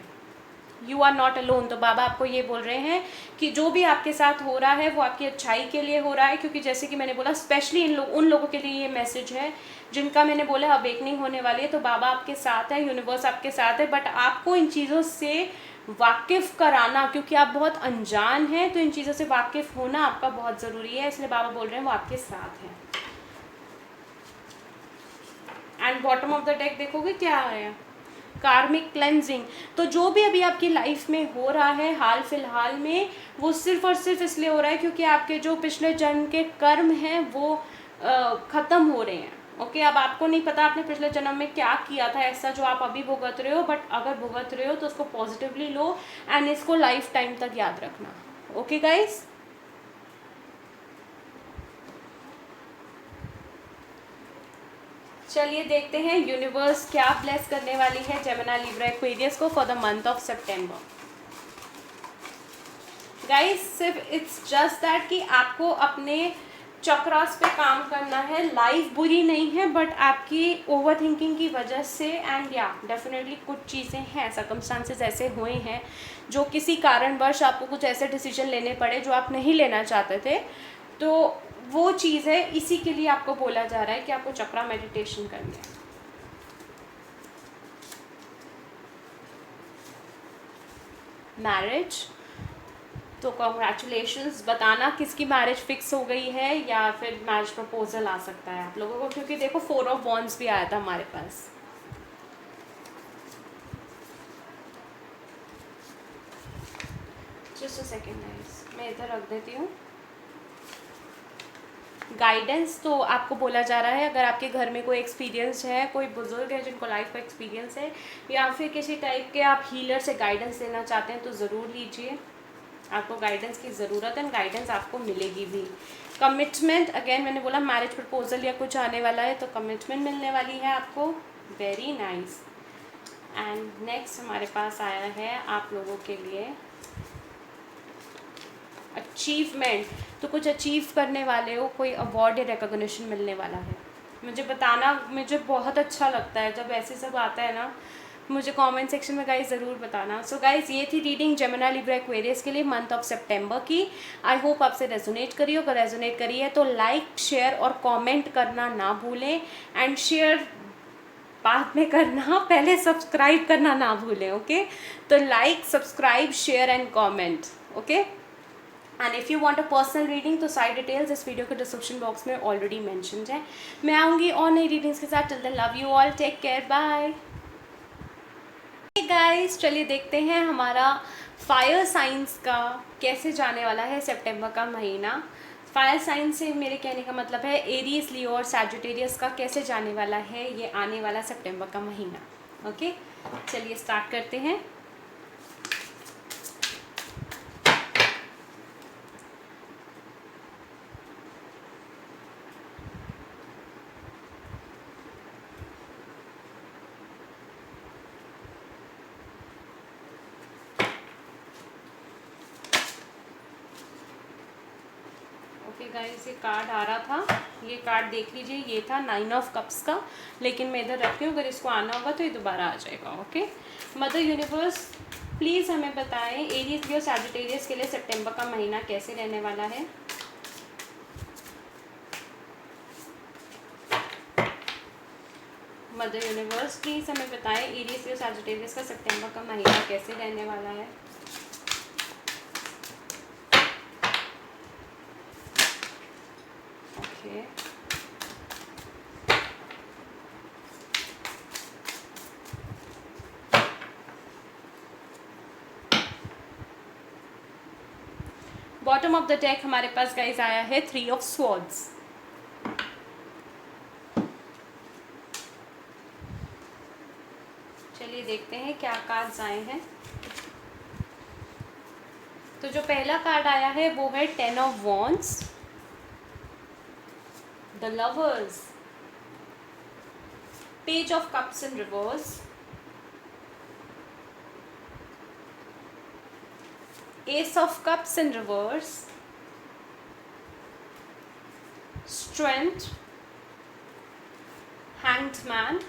यू आर नॉट अलोन, तो बाबा आपको ये बोल रहे हैं कि जो भी आपके साथ हो रहा है वो आपकी अच्छाई के लिए हो रहा है, क्योंकि जैसे कि मैंने बोला स्पेशली उन लोगों के लिए ये मैसेज है जिनका मैंने बोला अवेकनिंग होने वाली है। तो बाबा आपके साथ है, यूनिवर्स आपके साथ है, बट आपको इन चीज़ों से वाकिफ़ कराना, क्योंकि आप बहुत अनजान हैं, तो इन चीज़ों से वाकिफ़ होना आपका बहुत ज़रूरी है, इसलिए बाबा बोल रहे हैं वो आपके साथ हैं। And bottom of the deck देखोगे क्या आ रहा है, कार्मिक क्लेंजिंग। तो जो भी अभी आपकी लाइफ में हो रहा है हाल फिलहाल में, वो सिर्फ और सिर्फ इसलिए हो रहा है क्योंकि आपके जो पिछले जन्म के कर्म हैं वो ख़त्म हो रहे हैं। ओके अब आपको नहीं पता आपने पिछले जन्म में क्या किया था ऐसा जो आप अभी भुगत रहे हो, बट अगर भुगत रहे हो तो उसको पॉजिटिवली लो एंड इसको लाइफ टाइम तक याद रखना। ओके गाइस, चलिए देखते हैं यूनिवर्स क्या ब्लेस करने वाली है जेमिनी लिब्रा एक्वेरियस को for the month of September. Guys सिर्फ इट्स जस्ट दैट कि आपको अपने चक्रास पे काम करना है। लाइफ बुरी नहीं है बट आपकी ओवर थिंकिंग की वजह से एंड या डेफिनेटली कुछ चीज़ें हैं, सर्कमस्टांसेस ऐसे हुए हैं जो किसी कारणवश आपको कुछ ऐसे डिसीजन लेने पड़े जो आप नहीं लेना चाहते थे, तो वो चीज़ है। इसी के लिए आपको बोला जा रहा है कि आपको चक्रा मेडिटेशन करनी है। मैरिज, तो कॉन्ग्रेचुलेशंस। बताना किसकी मैरिज फिक्स हो गई है या फिर मैरिज प्रपोजल आ सकता है आप लोगों को, क्योंकि देखो 4 ऑफ वॉन्ड्स भी आया था हमारे पास। जस्ट अ सेकेंड गाइस, मैं इधर रख देती हूँ। गाइडेंस तो आपको बोला जा रहा है, अगर आपके घर में कोई एक्सपीरियंस है, कोई बुजुर्ग है जिनको लाइफ का एक्सपीरियंस है, या फिर किसी टाइप के आप हीलर से गाइडेंस लेना चाहते हैं तो ज़रूर लीजिए। आपको गाइडेंस की ज़रूरत है, गाइडेंस आपको मिलेगी भी। कमिटमेंट, अगेन मैंने बोला मैरिज प्रपोजल या कुछ आने वाला है तो कमिटमेंट मिलने वाली है आपको। Very nice. एंड नेक्स्ट हमारे पास आया है आप लोगों के लिए अचीवमेंट। तो कुछ अचीव करने वाले हो, कोई अवार्ड या रिकॉग्निशन मिलने वाला है। मुझे बताना, मुझे बहुत अच्छा लगता है जब ऐसे सब आता है ना, मुझे कमेंट सेक्शन में गाइस ज़रूर बताना। सो गाइस ये थी रीडिंग जेमिनी लिब्रा एक्वेरियस के लिए मंथ ऑफ सितंबर की। आई होप आपसे रेजोनेट करी हो। अगर रेजोनेट करी है तो लाइक, शेयर और कमेंट करना ना भूलें। एंड शेयर बाद में करना, पहले सब्सक्राइब करना ना भूलें। ओके, तो like, subscribe, share and comment. Okay, and if you want a personal reading तो साइड डिटेल्स इस वीडियो के डिस्क्रिप्शन बॉक्स में ऑलरेडी मेंशन्ड है। मैं आऊँगी और नई रीडिंग्स के साथ। Till then love you all, take care, bye guys. चलिए देखते हैं हमारा फायर साइंस का कैसे जाने वाला है सितंबर का महीना। फायर साइंस से मेरे कहने का मतलब है एरीज, लियो और सैजिटेरियस का कैसे जाने वाला है ये आने वाला सितंबर का महीना। ओके, चलिए स्टार्ट करते हैं। ओके गाइस, ये कार्ड आ रहा था, ये कार्ड देख लीजिए, ये था 9 ऑफ कप्स का, लेकिन मैं इधर रखती हूँ, अगर इसको आना होगा तो ये दोबारा आ जाएगा। ओके, मदर यूनिवर्स प्लीज़ हमें बताएं एरीज, लियो, सैजिटेरियस के लिए सितंबर का महीना कैसे रहने वाला है। मदर यूनिवर्स प्लीज़ हमें बताएं एरीज, लियो, सैजिटेरियस का सितंबर का महीना कैसे रहने वाला है। Okay, bottom of the deck हमारे पास गाइस आया है 3 ऑफ स्वॉर्ड्स। चलिए देखते हैं क्या कार्ड्स आए हैं। तो जो पहला कार्ड आया है वो है 10 of wands, the lovers, page of cups in reverse, S of cups in reverse, strength, hanged man,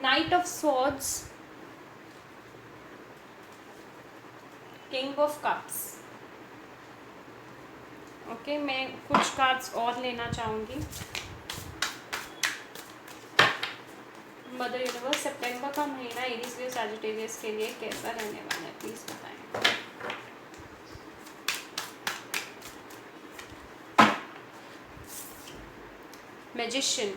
night of swords, king of cups. Okay, मैं कुछ कार्ड्स और लेना चाहूँगी। मदर यूनिवर्स सितंबर का महीना एरीज, लियो, सैजिटेरियस के लिए कैसा रहने वाला है प्लीज़ बताएं। Magician,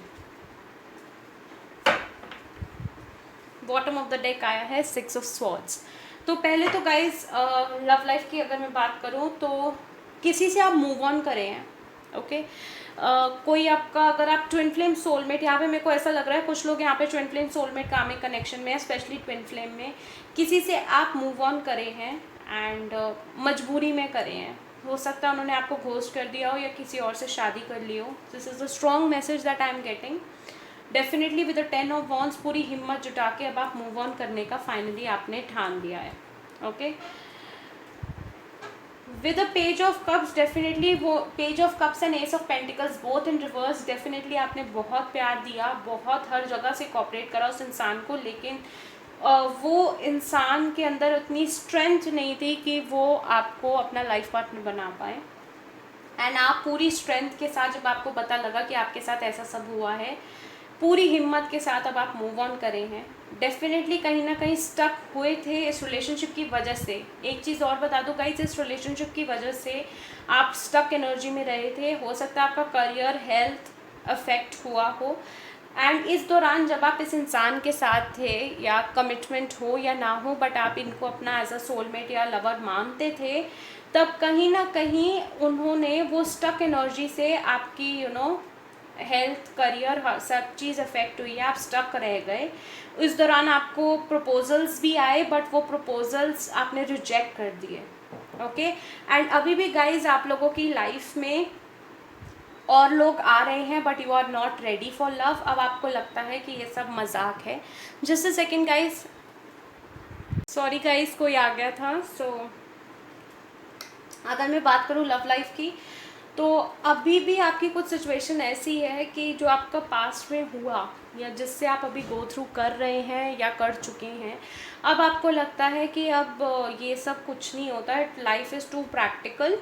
bottom of the deck आया है 6 ऑफ स्वॉर्ड्स। तो पहले तो गाइज लव लाइफ की अगर मैं बात करूँ तो किसी से आप मूव ऑन करें हैं। ओके, कोई आपका, अगर आप ट्विन फ्लेम सोलमेट, यहाँ पे मेरे को ऐसा लग रहा है कुछ लोग यहाँ पे twin flame soulmate comic connection में है, स्पेशली ट्विन फ्लेम में किसी से आप मूव ऑन करे हैं एंड मजबूरी में करे हैं। हो सकता है उन्होंने आपको घोस्ट कर दिया हो या किसी और से शादी कर ली हो. This is the strong message that I am getting. Definitely with the 10 of wands पूरी हिम्मत जुटा के अब आप मूव ऑन करने का फाइनली आपने ठान लिया है. Okay. With the page of cups, definitely वो page of cups and ace of pentacles both in reverse, definitely आपने बहुत प्यार दिया, बहुत हर जगह से कॉपरेट करा उस इंसान को, लेकिन वो इंसान के अंदर उतनी स्ट्रेंथ नहीं थी कि वो आपको अपना लाइफ पार्टनर बना पाए. एंड आप पूरी स्ट्रेंथ के साथ, जब आपको पता लगा कि आपके साथ ऐसा सब हुआ है, पूरी हिम्मत के साथ अब आप मूव ऑन करे हैं. डेफिनेटली कहीं ना कहीं स्टक हुए थे इस रिलेशनशिप की वजह से. एक चीज़ और बता दूँ गाइस, इस रिलेशनशिप की वजह से आप स्टक एनर्जी में रहे थे. हो सकता है आपका करियर, हेल्थ अफेक्ट हुआ हो. एंड इस दौरान जब आप इस इंसान के साथ थे, या कमिटमेंट हो या ना हो, बट आप इनको अपना एज अ सोलमेट या लवर मानते थे, तब कहीं ना कहीं उन्होंने वो स्टक एनर्जी से आपकी हेल्थ, करियर, सब चीज़ अफेक्ट हुई है. आप स्टक रह गए. इस दौरान आपको प्रपोजल्स भी आए, बट वो प्रपोजल्स आपने रिजेक्ट कर दिए. ओके. एंड अभी भी गाइज आप लोगों की लाइफ में और लोग आ रहे हैं, but you are not ready for love. अब आपको लगता है कि ये सब मजाक है. Just a second guys, sorry guys, कोई आ गया था. सो अगर मैं बात करूँ लव लाइफ की, तो अभी भी आपकी कुछ सिचुएशन ऐसी है कि जो आपका पास्ट में हुआ, या जिससे आप अभी गो थ्रू कर रहे हैं या कर चुके हैं, अब आपको लगता है कि अब ये सब कुछ नहीं होता है. Life is too practical.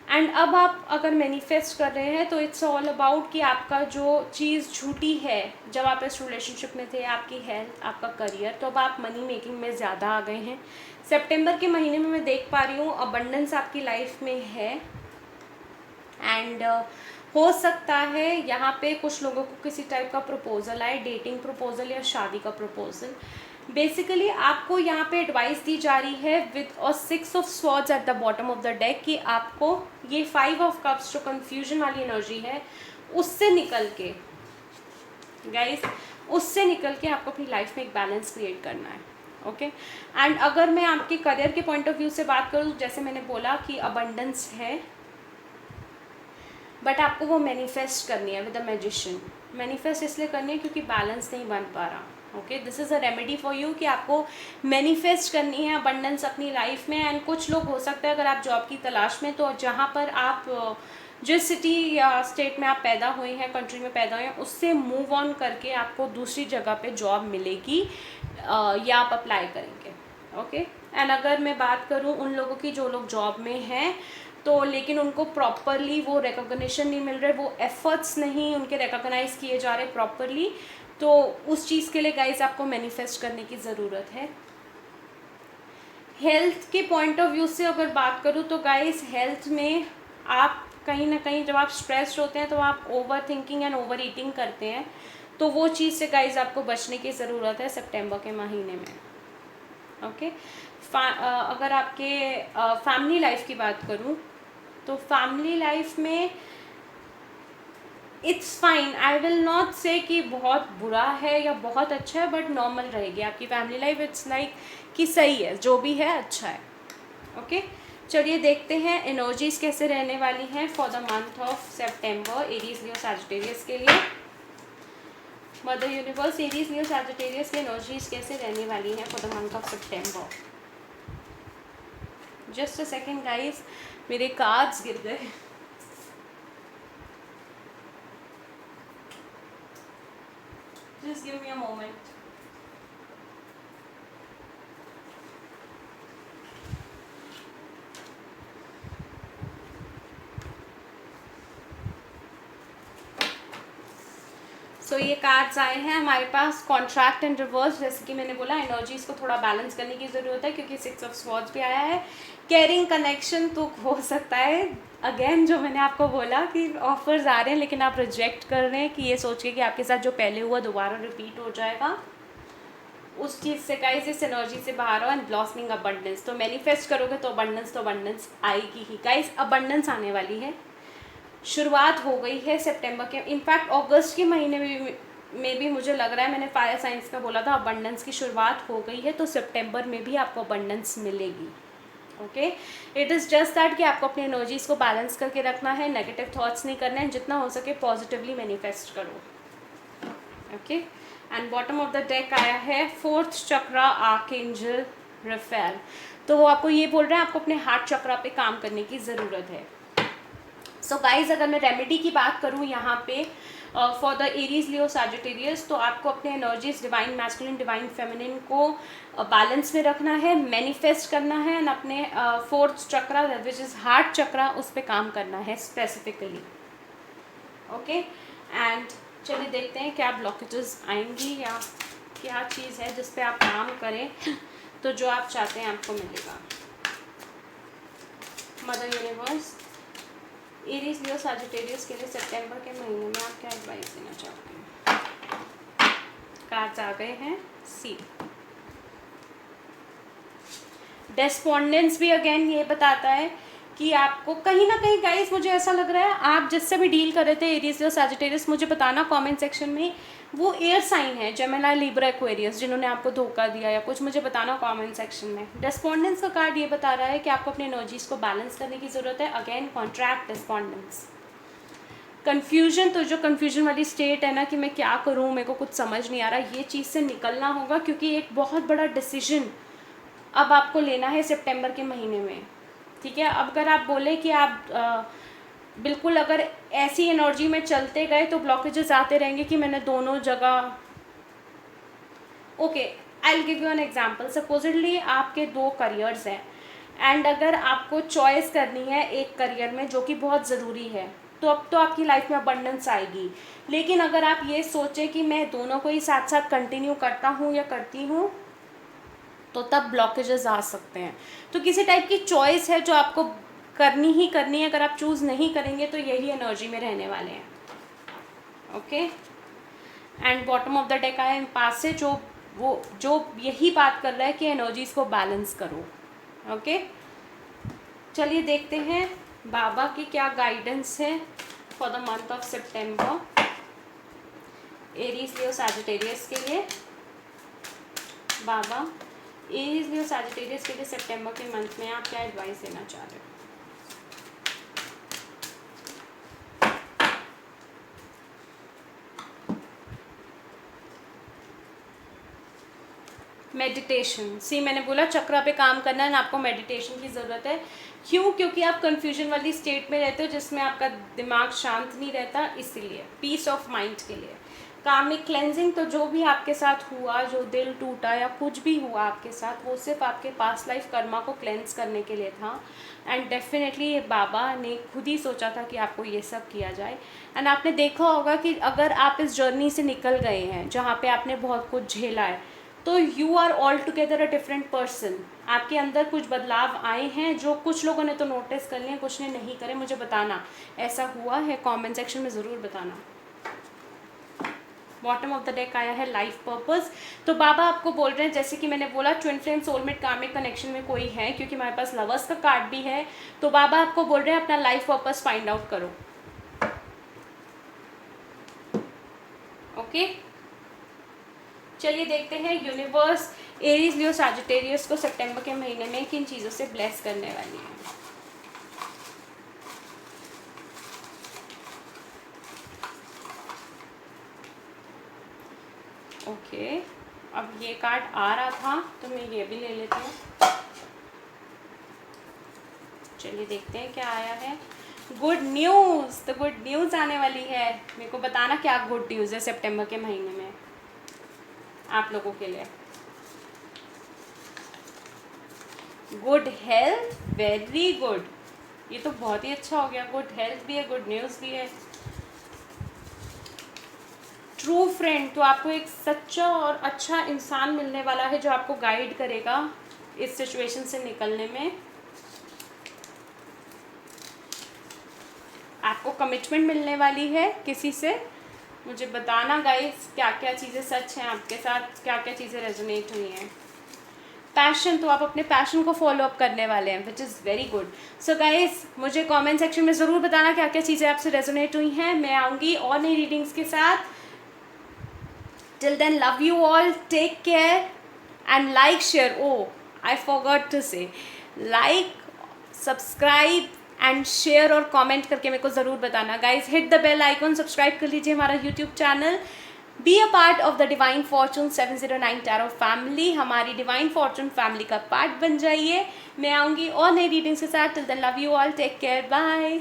And अब आप अगर मैनिफेस्ट कर रहे हैं, तो इट्स ऑल अबाउट कि आपका जो चीज़ झूठी है जब आप इस रिलेशनशिप में थे, आपकी हेल्थ, आपका करियर, तो अब आप मनी मेकिंग में ज़्यादा आ गए हैं. सितंबर के महीने में मैं देख पा रही हूँ अबंडेंस आपकी लाइफ में है. एंड हो सकता है यहाँ पे कुछ लोगों को किसी टाइप का प्रपोजल आए, डेटिंग प्रपोजल या शादी का प्रपोजल. बेसिकली आपको यहाँ पे एडवाइस दी जा रही है with a 6 of swords eight the bottom of the deck, कि आपको ये 5 ऑफ कप्स जो कंफ्यूजन वाली एनर्जी है, उससे निकल के गाइस, उससे निकल के आपको अपनी लाइफ में एक बैलेंस क्रिएट करना है. ओके. एंड अगर मैं आपके करियर के पॉइंट ऑफ व्यू से बात करूँ, जैसे मैंने बोला कि अबंडेंस है, बट आपको वो मैनिफेस्ट करनी है विद अ मैजिशियन. मैनिफेस्ट इसलिए करनी है क्योंकि बैलेंस नहीं बन पा रहा. Okay. This is a remedy for you कि आपको मैनिफेस्ट करनी है अबंडेंस अपनी लाइफ में. एंड कुछ लोग हो सकता है, अगर आप जॉब की तलाश में, तो जहाँ पर आप जिस सिटी या स्टेट में आप पैदा हुए हैं, कंट्री में पैदा हुए हैं, उससे मूव ऑन करके आपको दूसरी जगह पे जॉब मिलेगी, या आप अप्लाई करेंगे. ओके. एंड अगर मैं बात करूँ उन लोगों की जो लोग जॉब में हैं, तो लेकिन उनको प्रॉपरली वो रिकॉग्निशन नहीं मिल रहे, वो एफर्ट्स नहीं उनके रिकॉग्नाइज किए जा रहे प्रॉपरली, तो उस चीज़ के लिए गाइस आपको मैनिफेस्ट करने की ज़रूरत है. हेल्थ के पॉइंट ऑफ व्यू से अगर बात करूँ, तो गाइस हेल्थ में आप कहीं ना कहीं जब आप स्ट्रेस्ड होते हैं, तो आप over thinking and over eating करते हैं. तो वो चीज़ से गाइस आपको बचने की ज़रूरत है सितंबर के महीने में. ओके. अगर आपके फैमिली लाइफ की बात करूँ, तो फैमिली लाइफ में it's fine. I will not से कि बहुत बुरा है या बहुत अच्छा है, बट नॉर्मल रहेगी आपकी फैमिली लाइफ. इट्स लाइक कि सही है, जो भी है अच्छा है. ओके. चलिए देखते हैं एनर्जीज कैसे रहने वाली हैं for the month of September, Aries, Leo, Sagittarius के लिए. Mother universe, Aries, Leo, Sagittarius की एनर्जीज कैसे रहने वाली हैं for the month of September. Just a second guys, मेरे कार्ड्स गिर गए. Just give me a moment. सो ये कार्ड्स आए हैं हमारे पास, कॉन्ट्रैक्ट एंड रिवर्स. जैसे कि मैंने बोला, एनर्जीज को थोड़ा बैलेंस करने की ज़रूरत है, क्योंकि 6 ऑफ स्वॉर्ड्स भी आया है. केयरिंग कनेक्शन तो हो सकता है, अगेन जो मैंने आपको बोला कि ऑफर्स आ रहे हैं, लेकिन आप रिजेक्ट कर रहे हैं कि ये सोच के कि आपके साथ जो पहले हुआ दोबारा रिपीट हो जाएगा. उस चीज़ से गाइस, इस एनर्जी से बाहर आओ एंड ब्लॉसमिंग अबंडेंस. तो मैनिफेस्ट करोगे तो अबंडेंस आएगी ही गाइस. अबंडेंस आने वाली है, शुरुआत हो गई है सितंबर के. इनफैक्ट अगस्त के महीने में भी मुझे लग रहा है, मैंने फायर साइंस का बोला था, अबंडेंस की शुरुआत हो गई है. तो सितंबर में भी आपको अबंडेंस मिलेगी. Okay, it is just that कि आपको अपनी एनर्जीज को बैलेंस करके रखना है, नेगेटिव थॉट्स नहीं करने हैं, जितना हो सके पॉजिटिवली मैनिफेस्ट करो। Okay, and bottom of the deck आया है फोर्थ चक्रा आर्कएंजल रफेल। तो वो आपको ये बोल रहे हैं आपको अपने हार्ट चक्रा पे काम करने की ज़रूरत है। सो गाइज, अगर मैं रेमेडी की बात करूँ यहाँ पे for the Aries Leo Sagittarius, तो आपको अपने energies divine masculine divine feminine को बैलेंस में रखना है, मैनिफेस्ट करना है, एंड अपने fourth chakra which is heart chakra उस पर काम करना है स्पेसिफिकली। ओके, एंड चलिए देखते हैं क्या ब्लॉकेजेस आएंगी या क्या चीज़ है जिस पे आप काम करें तो जो आप चाहते हैं आपको मिलेगा। Mother universe, Aries Leo Sagittarius के लिए सितंबर के महीने में आप क्या एडवाइस देना चाहते हैं? कार्ड्स आ गए हैं सी। डेस्पोंडेंस भी अगेन ये बताता है कि आपको कहीं ना कहीं गाइस, मुझे ऐसा लग रहा है आप जिससे भी डील कर रहे थे एरीज लियो सैजिटेरियस, मुझे बताना कमेंट सेक्शन में, वो एयर साइन है जेमिनी लिब्रा एक्वेरियस जिन्होंने आपको धोखा दिया या कुछ, मुझे बताना कमेंट सेक्शन में। डेस्पोंडेंस का कार्ड ये बता रहा है कि आपको अपनी एनर्जीज को बैलेंस करने की ज़रूरत है। Again contract डेस्पोंडेंस। कन्फ्यूजन, तो जो कन्फ्यूजन वाली स्टेट है ना कि मैं क्या करूँ, मेरे को कुछ समझ नहीं आ रहा, ये चीज़ से निकलना होगा क्योंकि एक बहुत बड़ा डिसीजन अब आपको लेना है सितंबर के महीने में। ठीक है, अब अगर आप बोले कि आप बिल्कुल अगर ऐसी एनर्जी में चलते गए तो ब्लॉकेजेस आते रहेंगे कि मैंने दोनों जगह। Okay, I will give you an example. Supposedly आपके 2 करियर्स हैं एंड अगर आपको चॉइस करनी है एक करियर में जो कि बहुत ज़रूरी है, तो अब तो आपकी लाइफ में अबंडेंस आएगी। लेकिन अगर आप ये सोचें कि मैं दोनों को ही साथ साथ कंटिन्यू करता हूँ या करती हूँ, तो तब ब्लॉकेजेस आ सकते हैं। तो किसी टाइप की चॉइस है जो आपको करनी ही करनी है। अगर आप चूज़ नहीं करेंगे तो यही एनर्जी में रहने वाले हैं। Okay, and bottom of the deck आया पास से जो यही बात कर रहा है कि एनर्जीज को बैलेंस करो। ओके, चलिए देखते हैं बाबा की क्या गाइडेंस है for the month of September Aries Leo Sagittarius के लिए। बाबा, एरीज लियो सैजिटेरियस के लिए सितंबर के मंथ में आप क्या एडवाइस देना चाह रहे हो? मेडिटेशन। सी, मैंने बोला चक्रा पे काम करना है, आपको मेडिटेशन की ज़रूरत है। क्यों? क्योंकि आप कंफ्यूजन वाली स्टेट में रहते हो जिसमें आपका दिमाग शांत नहीं रहता, इसीलिए पीस ऑफ माइंड के लिए। कार्मिक क्लेंजिंग, तो जो भी आपके साथ हुआ, जो दिल टूटा या कुछ भी हुआ आपके साथ, वो सिर्फ आपके पास्ट लाइफ कर्मा को क्लेंस करने के लिए था। एंड डेफिनेटली बाबा ने खुद ही सोचा था कि आपको ये सब किया जाए। एंड आपने देखा होगा कि अगर आप इस जर्नी से निकल गए हैं जहाँ पे आपने बहुत कुछ झेला है, तो you are altogether a different person. आपके अंदर कुछ बदलाव आए हैं जो कुछ लोगों ने तो नोटिस कर लिए, कुछ ने नहीं करे। मुझे बताना ऐसा हुआ है, कमेंट सेक्शन में ज़रूर बताना। बॉटम ऑफ द डेक आया है लाइफ पर्पस। तो बाबा आपको बोल रहे हैं, जैसे कि मैंने बोला twin flame soulmate karmic connection में कोई है, क्योंकि हमारे पास लवर्स का कार्ड भी है। तो बाबा आपको बोल रहे हैं अपना लाइफ पर्पस फाइंड आउट करो। ओके, चलिए देखते हैं यूनिवर्स एरीज लियो सैजिटेरियस को सितंबर के महीने में किन चीज़ों से ब्लेस करने वाली है। ओके, अब ये कार्ड आ रहा था तो मैं ये भी ले लेती हूँ। चलिए देखते हैं क्या आया है। गुड न्यूज़, तो गुड न्यूज़ आने वाली है। मेरे को बताना क्या गुड न्यूज़ है सितंबर के महीने में आप लोगों के लिए। गुड हेल्थ, वेरी गुड, ये तो बहुत ही अच्छा हो गया। गुड हेल्थ भी है, गुड न्यूज़ भी है। ट्रू फ्रेंड, तो आपको एक सच्चा और अच्छा इंसान मिलने वाला है जो आपको गाइड करेगा इस सिचुएशन से निकलने में। आपको कमिटमेंट मिलने वाली है किसी से। मुझे बताना गाइस क्या क्या चीज़ें सच हैं आपके साथ, क्या क्या चीज़ें रेजोनेट हुई हैं। पैशन, तो आप अपने पैशन को फॉलो अप करने वाले हैं, which is very good. So guys, मुझे कमेंट सेक्शन में ज़रूर बताना क्या क्या चीज़ें आपसे रेजोनेट हुई हैं। मैं आऊँगी और नई रीडिंग्स के साथ। Till then, love you all, take care and like, share. Oh, I forgot to say, like, subscribe and share और कमेंट करके मेरे को ज़रूर बताना। Guys hit the bell icon, subscribe कर लीजिए हमारा YouTube channel. Be a part of the divine fortune 709 tarot family, हमारी डिवाइन फॉर्चून फैमिली का पार्ट बन जाइए। मैं आऊँगी और नई रीडिंग्स के साथ। Till then love you all, take care, bye.